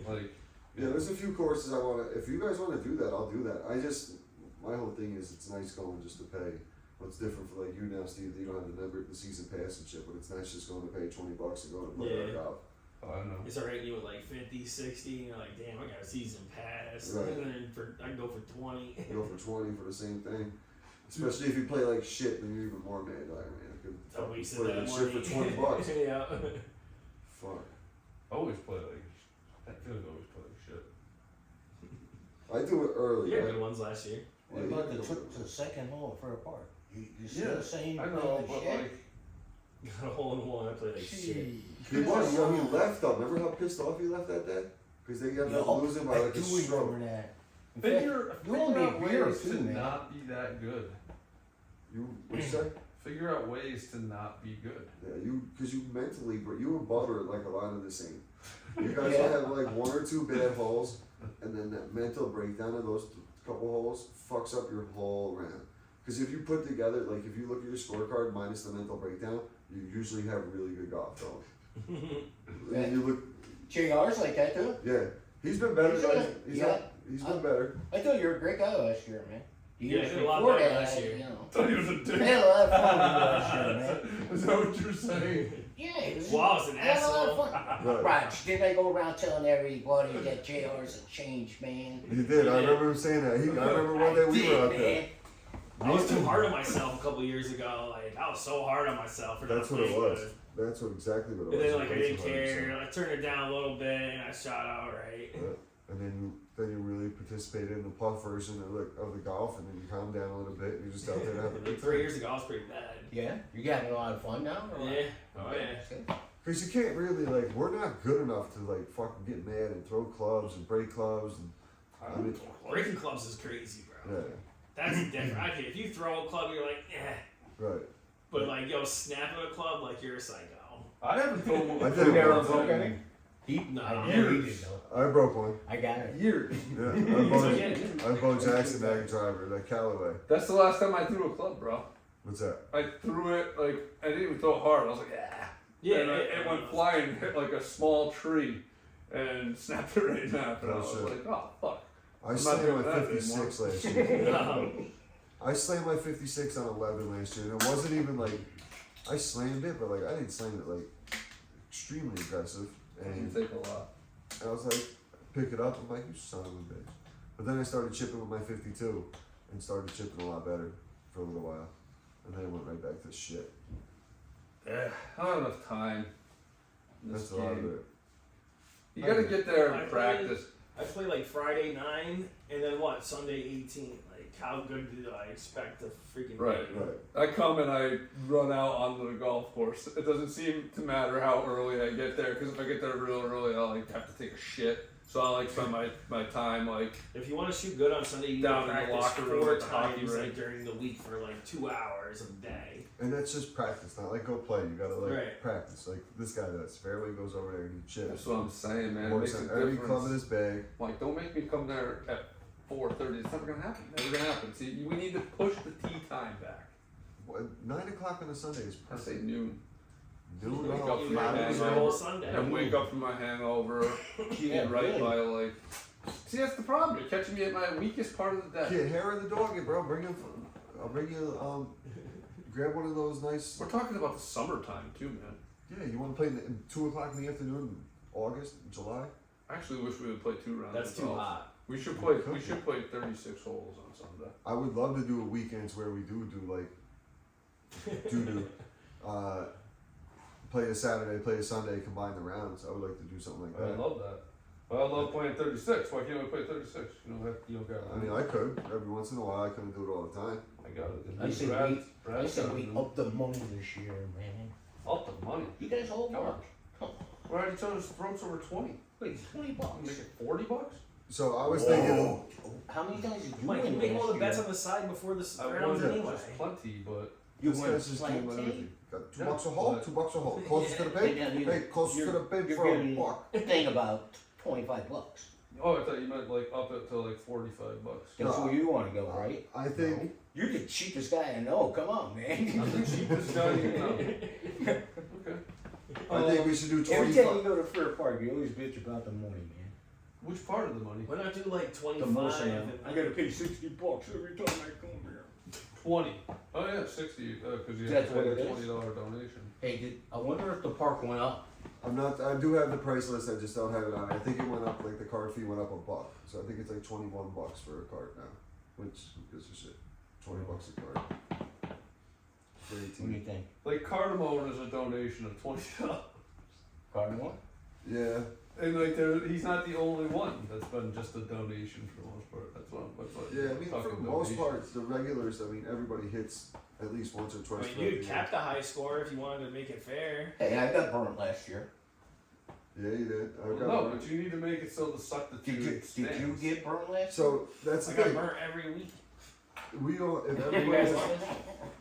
Like, Yeah, there's a few courses I want to. If you guys want to do that, I'll do that. My whole thing is it's nice going just to pay. What's different for like you now, Steve? That you don't have the season pass and shit, but it's nice just going to pay $20 and going to play Yeah. golf. I don't know. It's alright, you with like 50, 60, and you're like, damn, I got a season pass. Right. And then I can go for 20. You go for 20 for the same thing. Especially if you play like shit, then you're even more mad. Like, man, I could I wasted play that that money. shit for $20. Yeah. Fuck. I always play like, I feel like I always play like shit. I do it early. You got right? good ones last year. What Yeah, about you the go trip to the second hole for a park? You still Yeah, the same I kind know, of but shit? like, Got a hole in one. I played like shit. He was, he left though. Remember how pissed off he left that day? Because they ended up Yo, losing by I like do a stroke. remember that. In fact, figure you owe me a out beer ways too, to man. not be that good. What you say? Figure out ways to not be good. Yeah, because you mentally, you and Bubba are like a lot of the same. You guys Yeah. will have like 1 or 2 bad holes, and then that mental breakdown of those couple holes fucks up your whole round. Because if you put together, like if you look at your scorecard minus the mental breakdown, you usually have really good golf going. Yeah. And you look, JR's like that too. yeah, he's been better. Yeah. He's been better. I thought you were a great guy last year, man. The Yeah, years you did a lot before better that, last year. You know. I thought he was a I dick. had a lot of fun with you last year, man. Is that what you're saying? Yeah, it was, Well, I was an I had a lot of asshole. fun. Right. Raj, didn't I go around telling everybody that JR's a changed man? He did. I remember him saying that. I remember one day we were out there. man. I was too hard on myself a couple years ago. Like I was so hard on myself for That's not what it playing was. good. That's exactly what it And was. then like I It didn't was 100%. care. I turned it down a little bit and I shot out right. And then you really participated in the puff version of the golf, and then you calmed down a little bit, and you just out there having a Like good 3 time. years ago, I was pretty bad. Yeah, you having a lot of fun now? Or what? Yeah. Oh yeah. Because you can't really we're not good enough to fucking get mad and throw clubs and break clubs and I mean, Breaking clubs is crazy, bro. yeah, That's different. I can, if you throw a club, you're like, eh. right. But like, yo, snapping a club, like you're a psycho. I haven't thrown one. I did it Never once. broke any? No. I did. He did though. I broke one. I got it. Years. Yeah, Okay. I bowed Jackson Mag driver, that Callaway. That's the last time I threw a club, bro. What's that? I threw it like I didn't even throw it hard. I was like, ah. Yeah, and it went flying and hit like a small tree and snapped it right in half. And I was shit. like, oh fuck. I not slammed doing my that 56 last year. No. I slammed my 56 on 11 last year, and it wasn't even like I slammed it, but like I didn't slam it like extremely aggressive. It And didn't take a lot. I was like, pick it up. I'm like, you son of a bitch. But then I started chipping with my 52 and started chipping a lot better for a little while, and then I went right back to shit. Yeah, I don't have enough time. in this That's a lot of game. it. You gotta get there I and play- practice. I play like Friday 9 and then what? Sunday 18. Like, how good do I expect to freaking Right. be? Right. I come and I run out onto the golf course. It doesn't seem to matter how early I get there, because if I get there real early, I'll like have to take a shit. So I like spend my time like If you want to shoot good on Sunday, you Down gotta in the practice locker room 4 at the hockey times like, rink. during the week for like 2 hours a day. And that's just practice, not like go play. You gotta like Right. practice. Like this guy does. Fairway goes over there and he chips. that's what I'm saying, man. It Works makes on a every club in difference. his bag. Like, don't make me come there at 4:30. It's never gonna happen. Never gonna happen. See, we need to push the tee time back. 9 o'clock on a Sunday is I say perfect. noon. Noon Wake on up a from my Friday. It's a hangover. whole Sunday. And wake up from my hangover. Yeah, Get right good. by like. See, that's the problem. You're catching me at my weakest part of the day. Get hair in the dog, bro. Bring him. I'll bring you. Grab one of those nice. We're talking about the summertime too, man. Yeah, you want to play in 2 o'clock in the afternoon, in August, July? I actually wish we would play 2 rounds. That's of too golf. hot. We should play. We should play 36 holes on Sunday. I would love to do a weekends where we do like play a Saturday, play a Sunday, combine the rounds. I would like to do something like I that. love that. But I love playing 36. Why can't we play 36? You know, you don't got. I mean, I could every once in a while. I couldn't do it all the time. I got it. I said Brad I said got we it. up the money this year, man. Up the money. You guys all Come on. work. We're already telling us throats over 20. Wait, $20. Make it $40. So I was thinking. Whoa. How many times did you Mike, you win make last all the year? bets on the side before the I rounds won anyway. just plenty, but You This won guy's just doing plenty. everything. Got $2 Yeah, bucks a hole, but- $2 a hole. Closest to the Hey, bid. now you- Hey, closest to the bid you're for a getting- buck. Thing about $25. oh, I thought you meant like up it to like $45. That's No. where you want to go, right? I think. You're the cheapest guy I know. Come on, man. I'm the cheapest guy you know. Okay. I think we should do Every time you 25. go to Fair Park, you always bitch about the money, man. Which part of the money? Why not do like The 25? most and I gotta pay $60 every time I come here. 20. Oh yeah, 60. Because you That's have to what pay it a is? $20 donation. Hey, I wonder if the park went up. I'm not. I do have the price list. I just don't have it on. I think it went up. Like the card fee went up a buck. So I think it's like $21 for a card now. Which who gives a shit? $20 a card. For What do you 18. think? Like Cardamone is a donation of $20. Cardinal? Yeah. And like he's not the only one that's been just a donation for the most part. That's what Yeah. I mean, for the talking most donation. part, the regulars. I mean, everybody hits at least once or I twice. mean, throughout you'd the cap the high score if you wanted to make it fair. Hey, I got burnt last year. year. Yeah, you did. I Well, got no, it. but you need to make it so the suck the Did two you, did you stands. get burnt last year? So that's I the got thing. burnt every week. We don't. If You everybody. guys love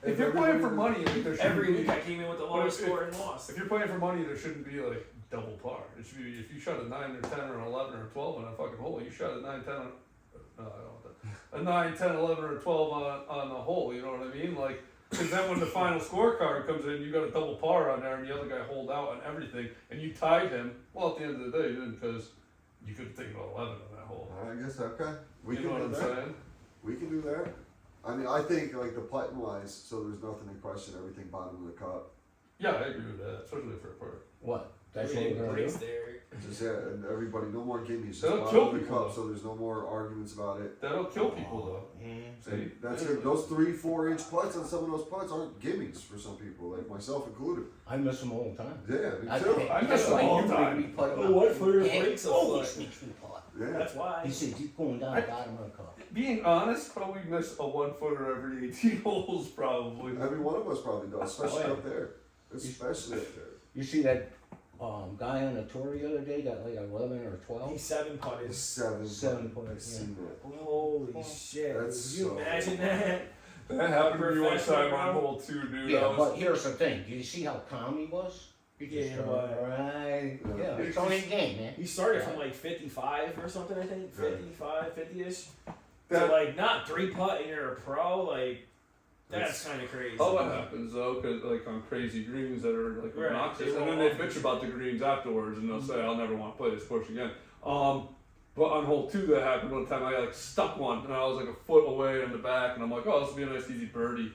it? If you're playing for money, like, there Every shouldn't week be. I came in with the But lowest if- score and lost. If you're playing for money, there shouldn't be like double par. It should be if you shot a 9 or 10 or an 11 or 12 on a fucking hole, you shot a 9, 10. No, I don't want that. A 9, 10, 11 or 12 on the hole. You know what I mean? Like, because then when the final scorecard comes in, you got a double par on there, and the other guy hold out on everything, and you tied him. Well, at the end of the day, you didn't because you could think about 11 on that hole. I guess okay. We You can know do what I'm that. saying? We can do that. I mean, I think like the putting wise, so there's nothing to question. Everything bottom of the cup. Yeah, I agree with that, especially for a part. What? That's what Everything we're gonna breaks do? there. Just yeah, and everybody, no more gimmies. Just That'll bottom kill of the people, cup, though. so there's no more arguments about it. That'll kill people though. Yeah. See? That's Yeah. good. Those 3-4 inch putts on some of those putts aren't gimmies for some people, like myself included. I miss them all the time. Yeah, me too. I miss them all the time. Oh, what for your breaks a always foot? makes me putt. Yeah. That's why. He said, keep going down the bottom of the cup. Being honest, probably miss a 1-footer every 18 holes, probably. Every one of us probably does, especially Oh, yeah. up there. Especially up there. You see that guy on the tour the other day got like 11 or 12? He's 7 putted. It's 7. 7 I've putted, seen that. Holy shit. That's Can you so- imagine that? That happened to me one Professional, time on bro. hole 2, dude. I Yeah, was, but here's the thing. Do you see how calm he was? He just Yeah, turned but- right. Yeah. Yeah, it's only a game, man. He started from like 55 or something, I think. Right. 55, 50-ish. That- So like not 3 putt and you're a pro, like That's kind of crazy. Oh, what happens though? Because like on crazy greens that are like Right. obnoxious, and then they bitch about the greens afterwards, and they'll say, "I'll never want to play this course again." But on hole 2, that happened one time. I like stuck one, and I was like a foot away in the back, and I'm like, "Oh, this will be a nice easy birdie,"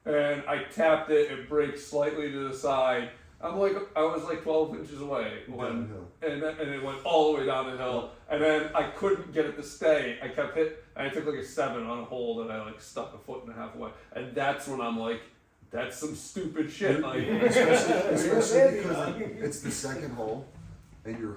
and I tapped it. It breaks slightly to the side. I was like 12 inches away when, Downhill. and it went all the way down the hill, and then I couldn't get it to stay. I kept hit, and I took like a 7 on a hole that I like stuck a foot and a half away, and that's when I'm like, that's some stupid shit. Like, Especially because it's the second hole, and your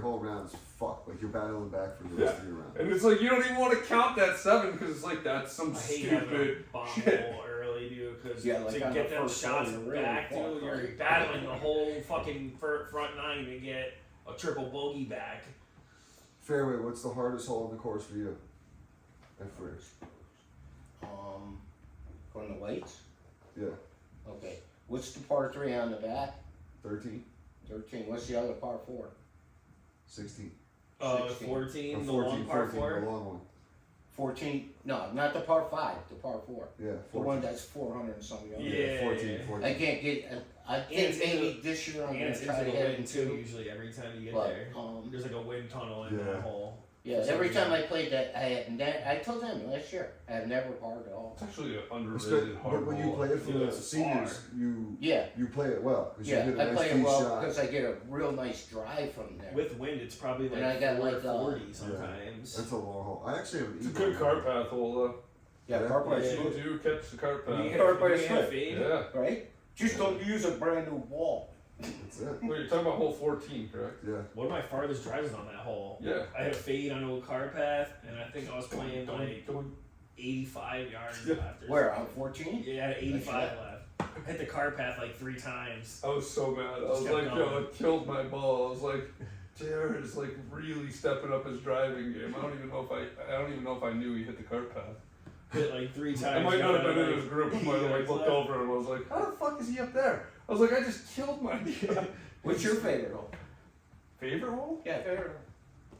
whole round's fucked. Like you're battling back for the rest of your round. and it's like you don't even want to count that 7 because it's like that's some I hate having a stupid bomb shit. hole early, dude, because Yeah, like to on get the them first shots hole, you're really back, fucked, dude, you're right? battling the whole fucking front 9 to get a triple bogey back. Fairway, what's the hardest hole in the course for you? At first. From the weights? Yeah. Okay. What's the par 3 on the back? 13, 13. What's the other par 4? 16, 16. 14, or the 14, long par 14, 4. the long one. 14. No, not the par 5. The par 4. Yeah, The 14. one that's 400 and something. Yeah. 14. I can't get. I And think it's maybe into- this year I'm And gonna it's try into to the hit wind it too, too. usually, every time you get But there. There's like a wind tunnel in Yeah. that hole. yeah, For every some time I reason. played that, I told them last year I had never parred at all. It's actually an It's underrated good, hard but when you hole. play it for Yeah, the it's seniors, far. Yeah, you play it well because yeah, you get I a nice play tee it well shot. because I get a real nice drive from there. With wind, it's probably like And I got 4 like, 40 sometimes. That's a long hole. I actually have an It's a eagle good on cart there. path hole though. Yeah, Yeah. car Yeah, price, you do catch the cart You path. get- Cart by you the get slip. fade. Yeah. right? Just don't use a brand new ball. That's it. Well, you're talking about hole 14, correct? Yeah. One of my farthest drives is on that hole. Yeah. I had a fade onto a car path, and I think I was playing like 85 yards Yeah. left. or Where something. on 14? Yeah, I had 85 left. I hit the car path like 3 times. I was so mad. I was Just kept like, yo, going. it killed my ball. I was like, JR is like really stepping up his driving game. I don't even know if I knew he hit the cart path. Hit like 3 times. I might not have been in like, his group. I might have like looked over and was like, how the fuck is he up there? I was like, I just killed my What's your favorite hole? favorite hole? Yeah, favorite.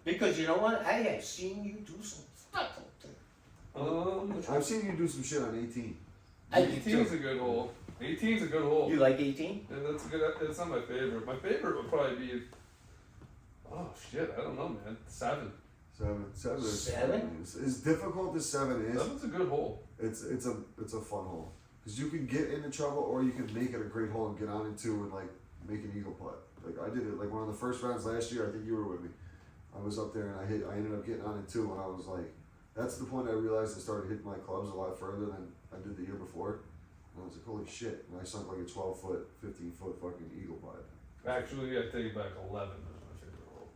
Because you know what? I have seen you do some fucking things. I've seen you do some shit on 18. I 18's a good hole. 18's a good hole. You like 18? Yeah, that's a good. It's not my favorite. My favorite would probably be. Oh shit! I don't know, man. 7. 7. 7 is Seven? fun. As difficult as 7 is, 7's a good hole. it's a fun hole because you can get into trouble or you can make it a great hole and get on into and like make an eagle putt. Like I did it like one of the first rounds last year. I think you were with me. I was up there and I ended up getting on it too, and I was like, that's the point I realized I started hitting my clubs a lot further than I did the year before. And I was like, holy shit! And I sunk like a 12-foot, 15-foot fucking eagle putt. Actually, I take it back. 11 is my favorite hole.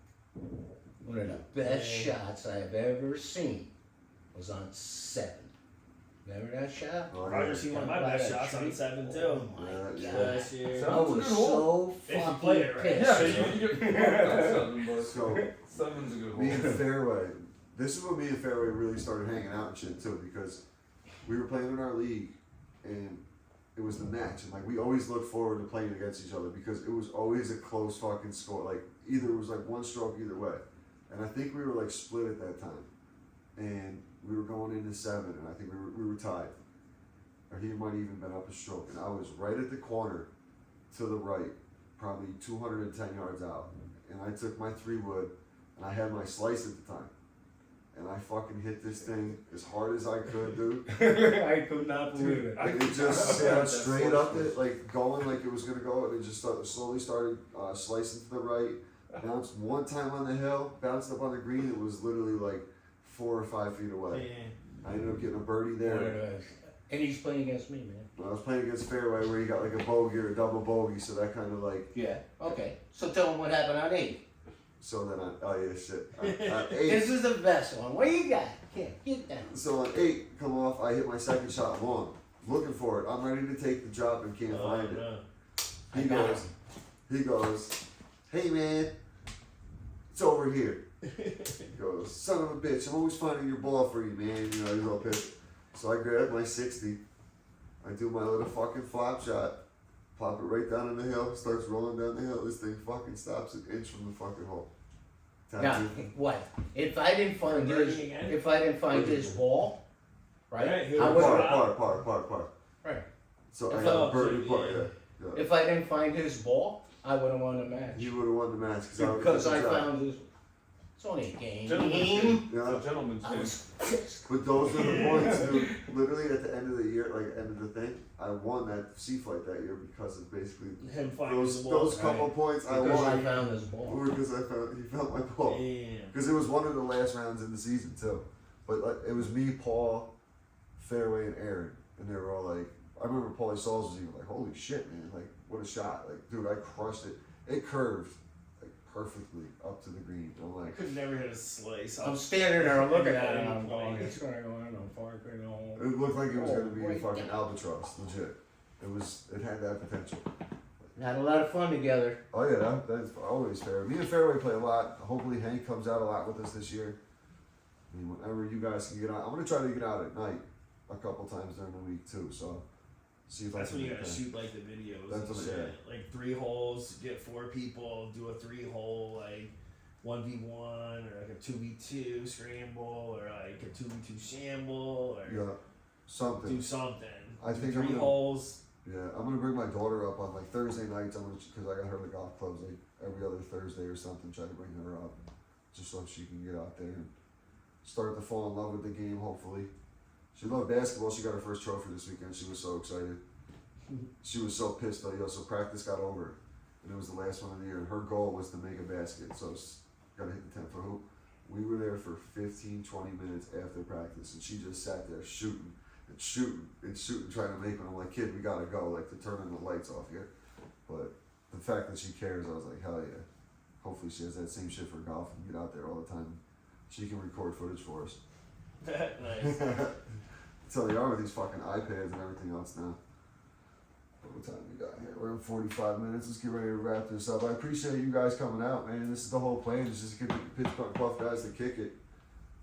One of the best shots I've ever seen was on 7. Remember that shot? Oh, Roger's seen one of my By best that shots on tree. 7 too. Oh my Yeah, god. Last year. So- I Seven's a was good hole. so If you fucking play it right. pissed. Yeah, you get fucked on 7, but So 7's a good me and hole. Fairway, this is when me and Fairway really started hanging out and shit too, because we were playing in our league and it was the match, and like we always looked forward to playing against each other because it was always a close fucking score. Like either it was like one stroke either way, and I think we were like split at that time, and we were going into 7, and I think we were tied, or he might even been up a stroke, and I was right at the corner to the right, probably 210 yards out, and I took my 3-wood, and I had my slice at the time. And I fucking hit this thing as hard as I could, dude. I could not believe it. And it just sat straight up it, like going like it was gonna go, and it just slowly started slicing to the right. Bounced one time on the hill, bounced up on the green. It was literally like 4 or 5 feet away. I ended up getting a birdie there. And he's playing against me, man. When I was playing against Fairway, where he got like a bogey or a double bogey, so that kind of like. Yeah. Okay. So tell him what happened on 8. So then on yeah shit. On 8, This is the best one. What you got? Yeah, get down. so on 8, come off. I hit my second shot long, looking for it. I'm ready to take the drop and can't find it. No. He goes, hey man, it's over here. He goes, son of a bitch, I'm always finding your ball for you, man. You know, he's all pissed. So I grab my 60, I do my little fucking flop shot, plop it right down in the hill, starts rolling down the hill. This thing fucking stops an inch from the fucking hole. Taps Now, in. what? If I didn't find Birdie this, again? if I didn't find this ball, right? Right, I would Par, have. par. Right. So I If got I- a birdie putt. yeah. Yeah. If I didn't find his ball, I would have won the match. You would have won the match Because I was found his. It's only a game. Gentleman's game. Yeah. It's a gentleman's I game. was pissed. But those are the points, dude. Literally at the end of the year, like end of the thing, I won that sea fight that year because of basically Him finding the those ball. couple points I Because I won. found his ball. Or because he found my ball. Damn. Because it was one of the last rounds in the season too. But like it was me, Paul, Fairway, and Aaron, and they were all like, I remember Paulie Sauls was even like, "Holy shit, man! Like what a shot! Like dude, I crushed it. It curved like perfectly up to the green." I'm I like, could never hit a slice. I'm standing there looking at Yeah, it and I'm you going, play. it's gonna go in on park, you know. it looked like it was gonna be a Right fucking there. albatross, legit. It had that potential. Had a lot of fun together. Oh yeah, that's always fair. Me and Fairway play a lot. Hopefully Hank comes out a lot with us this year. I mean, whenever you guys can get out, I'm gonna try to get out at night a couple times during the week too. So see if That's I when can you get gotta that. shoot like the videos That's and what- shit. Like 3 holes, get 4 people, do a 3-hole like 1v1 or like a 2v2 scramble or like a 2v2 shamble or Yeah, something. do something. I do think 3 I'm gonna- holes. Yeah, I'm gonna bring my daughter up on like Thursday nights. I'm gonna because I got her at the golf clubs like every other Thursday or something. Try to bring her up just so she can get out there and start to fall in love with the game. Hopefully, she loved basketball. She got her first trophy this weekend. She was so excited. She was so pissed though. So practice got over, and it was the last one of the year. And her goal was to make a basket. So gotta hit the 10-foot hoop. We were there for 15, 20 minutes after practice, and she just sat there shooting. Trying to make one. I'm like, kid, we gotta go, like to turn the lights off here. But the fact that she cares, I was like, hell yeah. Hopefully she has that same shit for golf and get out there all the time. She can record footage for us. Nice. That's how they are with these fucking iPads and everything else now. But what time we got here? We're in 45 minutes. Let's get ready to wrap this up. I appreciate you guys coming out, man. This is the whole plan. Is just to get the Pittsburgh Puff guys to kick it.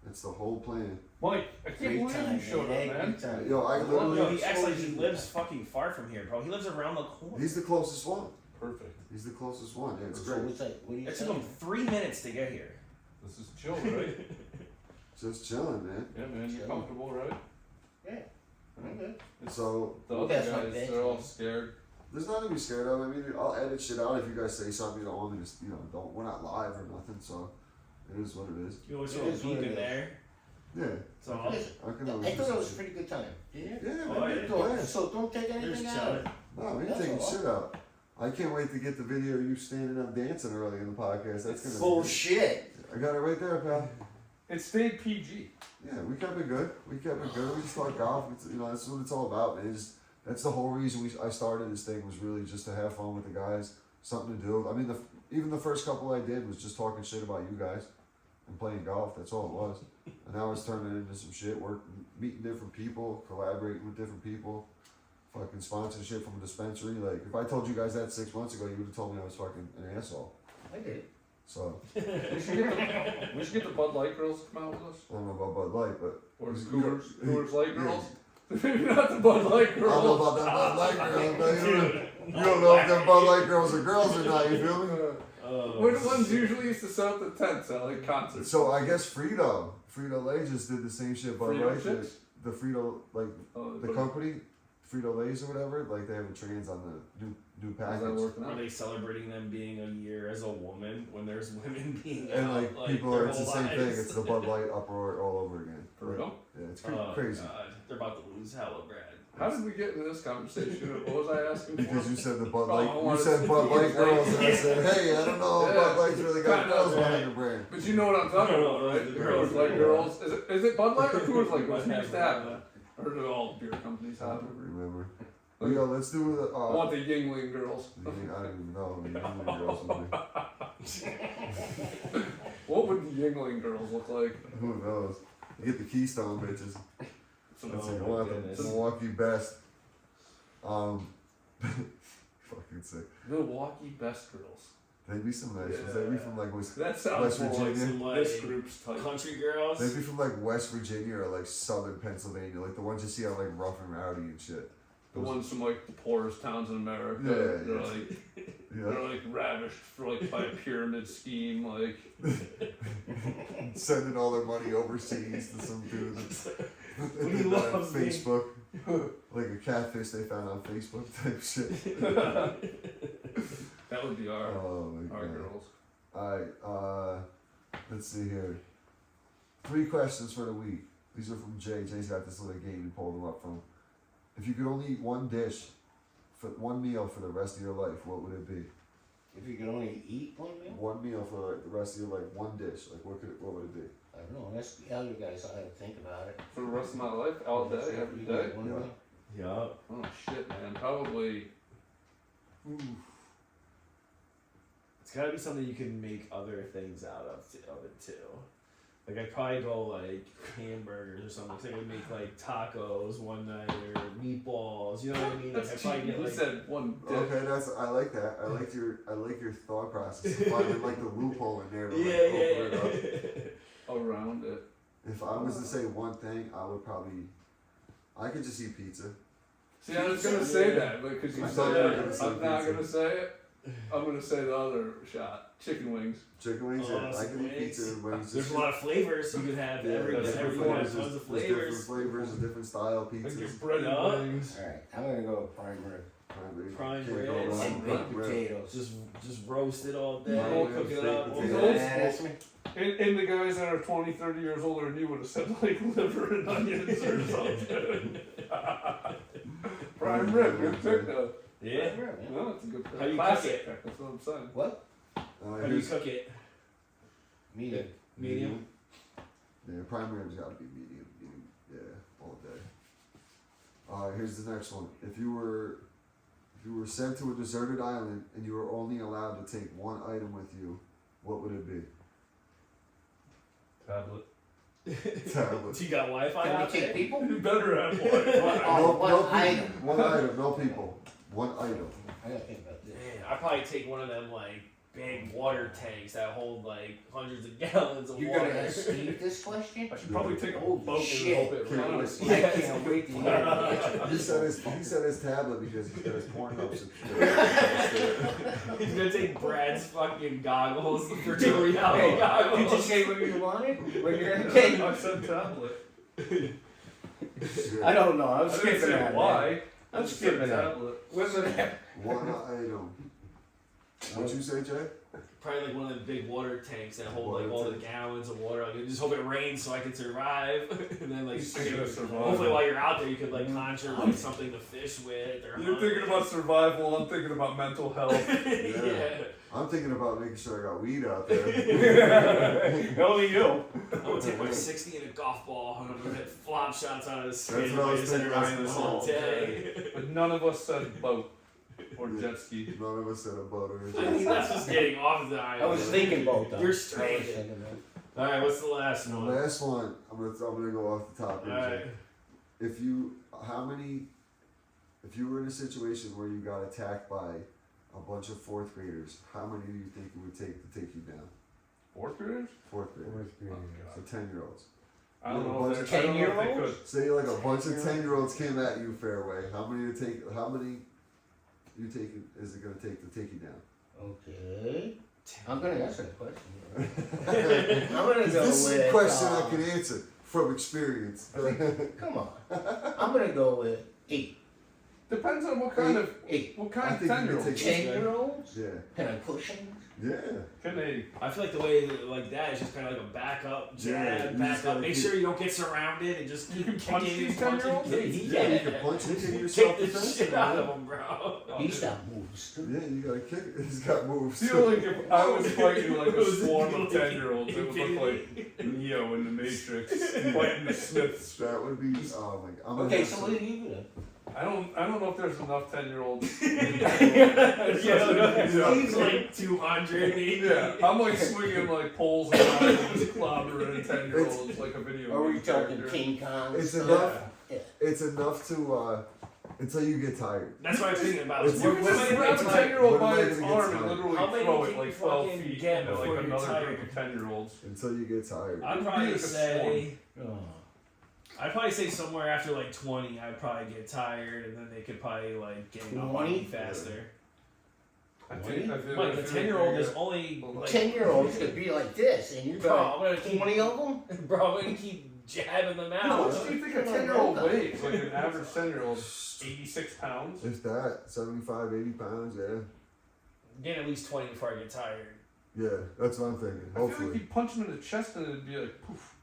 That's the whole plan. Mike, I can't believe you showed up, man. Yo, I literally. Yo, he actually he lives fucking far from here, bro. He lives around the corner. He's the closest one. Perfect. He's the closest one. Yeah, it's So great. what's that? What do you It took him 3 minutes to get here. This is chill, right? Just chilling, man. Yeah, man. You're comfortable, right? Yeah. I'm good. So The other That's not guys, bad. they're all scared. there's nothing to be scared of. I mean, I'll edit shit out if you guys say something you don't want me to. Don't. We're not live or nothing, so it is what it is. You always It throw a is what beep it in is. there. Yeah, So Listen, I can I always do thought it some was a shit. pretty good time. Yeah. Yeah, Oh, man, yeah. go ahead. So don't take you're anything just out. chilling. No, we ain't That's taking all. shit out. I can't wait to get the video of you standing up dancing early in the podcast. That's gonna. Bullshit. I got it right there, pal. It stayed PG. Yeah, we kept it good. We just talked golf. That's what it's all about, man. That's the whole reason I started this thing was really just to have fun with the guys, something to do. I mean, even the first couple I did was just talking shit about you guys and playing golf. That's all it was. And now it's turning into some shit. Meeting different people, collaborating with different people, fucking sponsorship from a dispensary. Like if I told you guys that 6 months ago, you would have told me I was fucking an asshole. I did. So We should get the Bud Light girls to come out with us. I don't know about Bud Light, but Or the You- Coors Light yeah. girls. Maybe not the Bud Light I girls. don't know about that Bud Light girl. But you don't know if them Bud Light girls are girls or not. You feel me? We're the ones usually used to set up the tents at like concerts. So I guess Frito Lay just did the same shit. Bud Frito Light did. Chips? The Frito the But company, Frito Lays or whatever. Like they have a trans on the new how's package. that working Are out? they celebrating them being a year as a woman when there's women being And out, like people their are, it's the whole same thing. lives? It's the Bud Light uproar all over again. For Like, real? Yeah, it's Oh, crazy. God. They're about to lose hella bread. How did we get into this conversation? What was I asking Because for? you said the Bud Oh, I Light, you wanted said to- Bud Light Yeah. girls, and I said, hey, I don't know if Yeah. Bud Light's really got Kinda, girls right. behind the brand. But you know what I'm talking about, right? The The girls, Coors Light yeah. girls. Is it Bud Light or Coors Light girls? Who Might used to have, have that? Or do all beer companies I have don't it? remember. But yo, let's do the. I want the Yingling girls. I don't even know. The Yingling girls would be. What would the Yingling girls look like? Who knows? You get the Keystone bitches. That's Oh like, my I want goodness. the Milwaukee best. Fucking sick. Milwaukee Best Girls. They'd be some nice ones. They'd be from like West That sounds West more like Virginia. Some, like, this group's type. country girls. They'd be from like West Virginia or like Southern Pennsylvania, like the ones you see on like Rough and Rowdy and shit. The ones from like the poorest towns in America. Yeah, They're yeah. like Yeah. They're like ravished for like by a pyramid scheme, like Sending all their money overseas to some dude that's He loves me. Facebook. Like a catfish they found on Facebook type shit. that would be our Oh my god. girls. Alright, let's see here. 3 questions for the week. These are from Jay. Jay's got this little game he pulled them up from. If you could only eat one dish for one meal for the rest of your life, what would it be? If you could only eat one meal? One meal for like, the rest of your life, one dish. Like what would it be? I don't know. That's the other guys. I have to think about it. For the rest of my life, all day, every You day. get one Yeah. meal? Yup. Oh shit, man. Probably. It's gotta be something you can make other things out of it too. Like I'd probably go like hamburgers or something. 'Cause I could make like tacos one night or meatballs. You know what I mean? Like I'd That's probably cheap. get You like said one dish. Okay, I like that. I like your thought process. Finding like the loophole in there to like yeah. open it up. Around it. If I was to say one thing, I would probably. I could just eat pizza. See, I was gonna say that, but because you I said thought you were that, gonna say I'm not pizza. gonna say it. I'm gonna say the other shot. Chicken wings. Chicken wings, Oh, yeah. I some can eat wings. pizza and wings. There's a lot of flavors you could have. Yeah, Every there's different everyone has flavors. tons of There's different flavors. flavors, and different style Like your pizzas. breaded Yeah. wings. Alright, I'm gonna go with prime rib. Prime Can't go ribs. wrong And with baked prime rib. potatoes. Just roast it all day, Yeah, cook it baked up. potatoes. Old Yeah, that's school. me. And the guys that are 20, 30 years older than you would have said like liver and onions or something. Prime rib, good pick though. Yeah. Prime rib, yeah. No, it's a good pick. How do you Classic cook it? pick, that's what I'm saying. What? How do you cook it? Medium. Medium. Yeah, prime rib's gotta be medium. Yeah, all day. Alright, here's the next one. If you were sent to a deserted island and you were only allowed to take one item with you, what would it be? Tablet. Tablet. Do you got Wi-Fi Can we out there? take people? You better have one. Oh, No one item. people. One item, no people. One item. I gotta think about this. Man, I'd probably take one of them like big water tanks that hold like hundreds of gallons of You're water. gonna ask Steve this question? I should probably take a Holy boat and shit. hope it Can't runs. I can't wait to hear the He said his tablet because he's got his Pornhub subscription. He's gonna take Brad's fucking goggles for $2 Hey, goggles. did you say what you wanted? When you're gonna take? I said tablet. Shit. I don't know. I'm I didn't skipping say that. why. I'm I just skipping said that. tablet. One item. What'd you say, Jay? Probably like one of the big water tanks that hold like all the gallons of water. Like, just hope it rains so I can survive. And then like He's thinking of survival. hopefully while you're out there you could like conjure like something to fish with or You're thinking about survival, I'm thinking about mental health. yeah. I'm thinking about making sure I got weed out there. Only you. I'm gonna take my 60 and a golf ball and I'm gonna hit flop shots out of the That's skin. what I was Just hit it thinking. I was around gonna the say. whole day. But none of us said boat or jet ski. None of us said a boat or I mean, that's just getting off the island. I was thinking both. You're straight. Alright, what's the last The one? last one, I'm gonna go off the top here, Alright. Jay. If you were in a situation where you got attacked by a bunch of 4th graders, how many do you think it would take to take you down? 4th graders? 4th graders. So 10-year-olds. I don't know if they, 10-year-olds? Say like a bunch of 10-year-olds came at you, Fairway. How many is it gonna take to take you down? Okay. I'm gonna answer the question. I'm gonna go This is with. a question I can answer from experience. Come on. I'm gonna go with 8. Depends on what kind of 8. what I kind of think you could 10-year-old. take- 10-year-olds? Yeah. Can I push them? Yeah. Canadian. I feel like the way that, like that is just kind of like a backup, Yeah, jab, you back just up. gotta Make keep- sure you don't get surrounded and just You keep can punch kicking these and punching. 10-year-olds? Yeah, you can punch it in yourself Kick the defense. shit out of him, bro. He's got moves too. Yeah, you gotta kick it. He's got moves. feel like if I was fighting like a It swarm of was 10-year-olds, it would look like Neo in the Matrix fighting the Smiths. That would be. Oh my god. I'm gonna Okay, have so to- what are you gonna? I don't know if there's enough 10-years. He's like 200. Yeah, I'm like swinging like poles around and just clobbering 10-year-olds like a video Are we game talking character. King Kong? It's stuff? enough. Yeah. It's enough to until you get tired. That's what I'm thinking about. It's- You can When just am I grab a gonna- 10-year-old when am by I its gonna get arm and tired? literally How many throw can it you like 12 fucking feet get into before like you're another tired? group of 10-year-olds. Until you get tired. I'd It'd be probably like a say. Oh. I'd probably say somewhere after like 20, I'd probably get tired, and then they could probably like gang up on 20? me faster. Mike, the 10-year-old is only like, 10-year-olds could be like this, and you bro, I'm got gonna keep 20 of them? bro, I'm gonna keep jabbing them How out. much do you think a 10-year-old weighs? Like an average 10-year-old, 86 pounds. If that, 75, 80 pounds, yeah. Getting at least 20 before I get tired. Yeah, that's what I'm thinking. I feel like Hopefully. you punch him in the chest and it'd be like poof.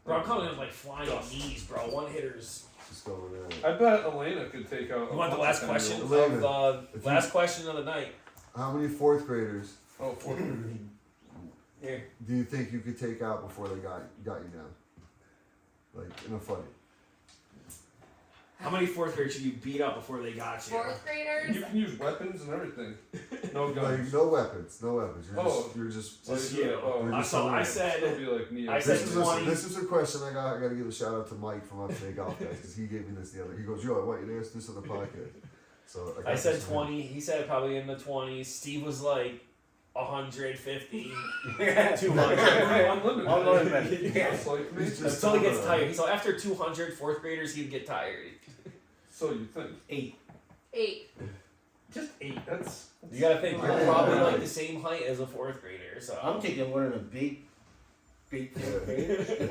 Bro, I'm coming in with like flying Dust. knees, bro. One hitters. Just going in. I bet Elena could take out. You want the last question of Elena, the if you- last question of the night? How many fourth graders Oh, 4 Here. do you think you could take out before they got you down? Like in a fight. How many fourth graders should you beat up before they got you? Fourth graders. You can use weapons and everything. No Like guns. no weapons, no weapons. Oh. You're just. Just you. Oh, So I It'll said, be like Neo. I said This is, 20. this is a question I got to give a shout out to Mike from Upstate Golf Guys because he gave me this the other. He goes, "Yo, I want you to ask this on the podcast." So got I said this from him. 20. He said probably in the 20s. Steve was like 150, 200. Unlimited. Unlimited. Just like me. He's just- Until he gets tired. So after 200 fourth graders, he'd get tired. So you think? 8. 8. Just 8. That's. You gotta think, you're Yeah. probably like the same height as a fourth grader, so. I'm thinking one of the big Yeah.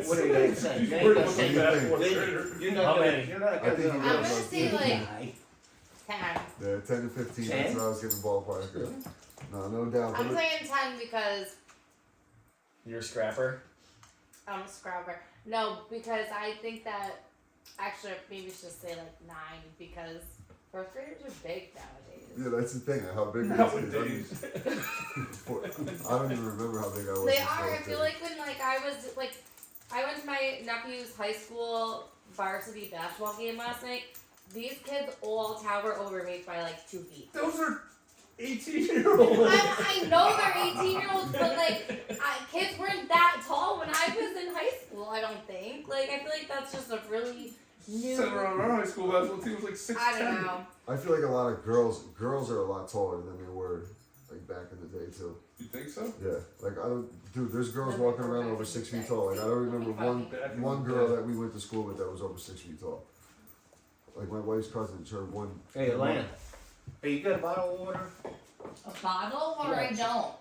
what are you gonna say? He's You ain't worried gonna about say the that thing. fourth They- grader. You're not How gonna, many? you're not I gonna think go he I'm knows gonna like say like high. 10. Yeah, 10 to 15. 10? That's what I was getting ballpark. No doubt. I'm But saying 10 because You're a scrapper? I'm a scrubber. No, because I think that actually maybe should say like 9 because fourth graders are big nowadays. yeah, that's the thing. How big it is. Nowadays. I don't even remember how big I was. They in are. I fourth feel grade. like when I went to my nephew's high school varsity basketball game last night. These kids all tower over me by like 2 feet. Those are 18-year-olds. I know they're 18-year-olds, but like kids weren't that tall when I was in high school. I don't think. Like I feel like that's just a really new. Sitting around our high school basketball team was like 6'10". I don't know. I feel like a lot of girls are a lot taller than they were like back in the day too. You think so? Yeah, like I don't, dude. There's girls No, walking we're around back over in 6 the feet day. tall. Like I don't remember one Back in one the girl day. that we went to school with that was over 6 feet tall. Like my wife's cousin, her one. Hey, Atlanta, hey, you got a bottle of water? A bottle or I don't.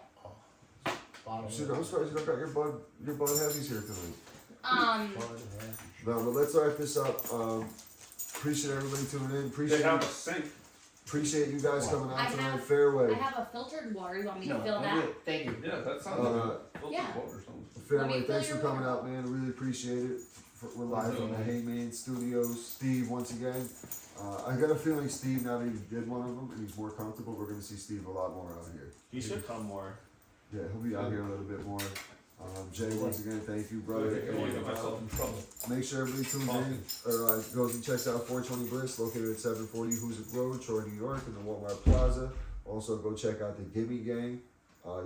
Bottle of Shit, water. I'm surprised you don't got your bud heavies here tonight. Bottle No, but let's wrap this up. Appreciate everybody tuning in. They have a sink. Appreciate you guys coming I out tonight. have- Fairway. I have a filtered water. You want me of to water. fill No, that? I'm good. Thank you. Yeah, that sounds like a filtered yeah. water or something. Fairway, Let me thanks fill for your coming water. out, man. Really appreciate it. We're live from the Heyman Studios. Steve, once again. I got a feeling Steve, now that he did one of them and he's more comfortable, we're going to see Steve a lot more out here. You should come more. Yeah, he'll be out here a little bit more. Jay, once again, thank you, brother. I don't want to And, get myself in trouble. make sure everybody tunes in, or goes and checks out 420 Bliss, located at 740 Hoosick Road, Troy, New York, in the Walmart Plaza. Also, go check out the Gimme Gang.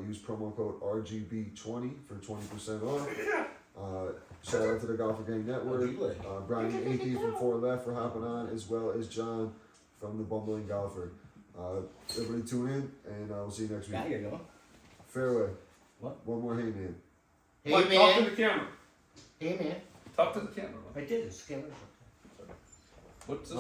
Use promo code RGB20 for 20% off. Shout out to the Golfer Gang Network. Brian Akey from 4 Left for hopping on, as well as John from the Bumbling Golfer. Everybody tune in, and we'll see you next week. Now you go. Fairway. What? One more hey man. Hey, Mike, talk to man. the camera. Hey, man. Talk to the camera. I did. It's camera. What's this?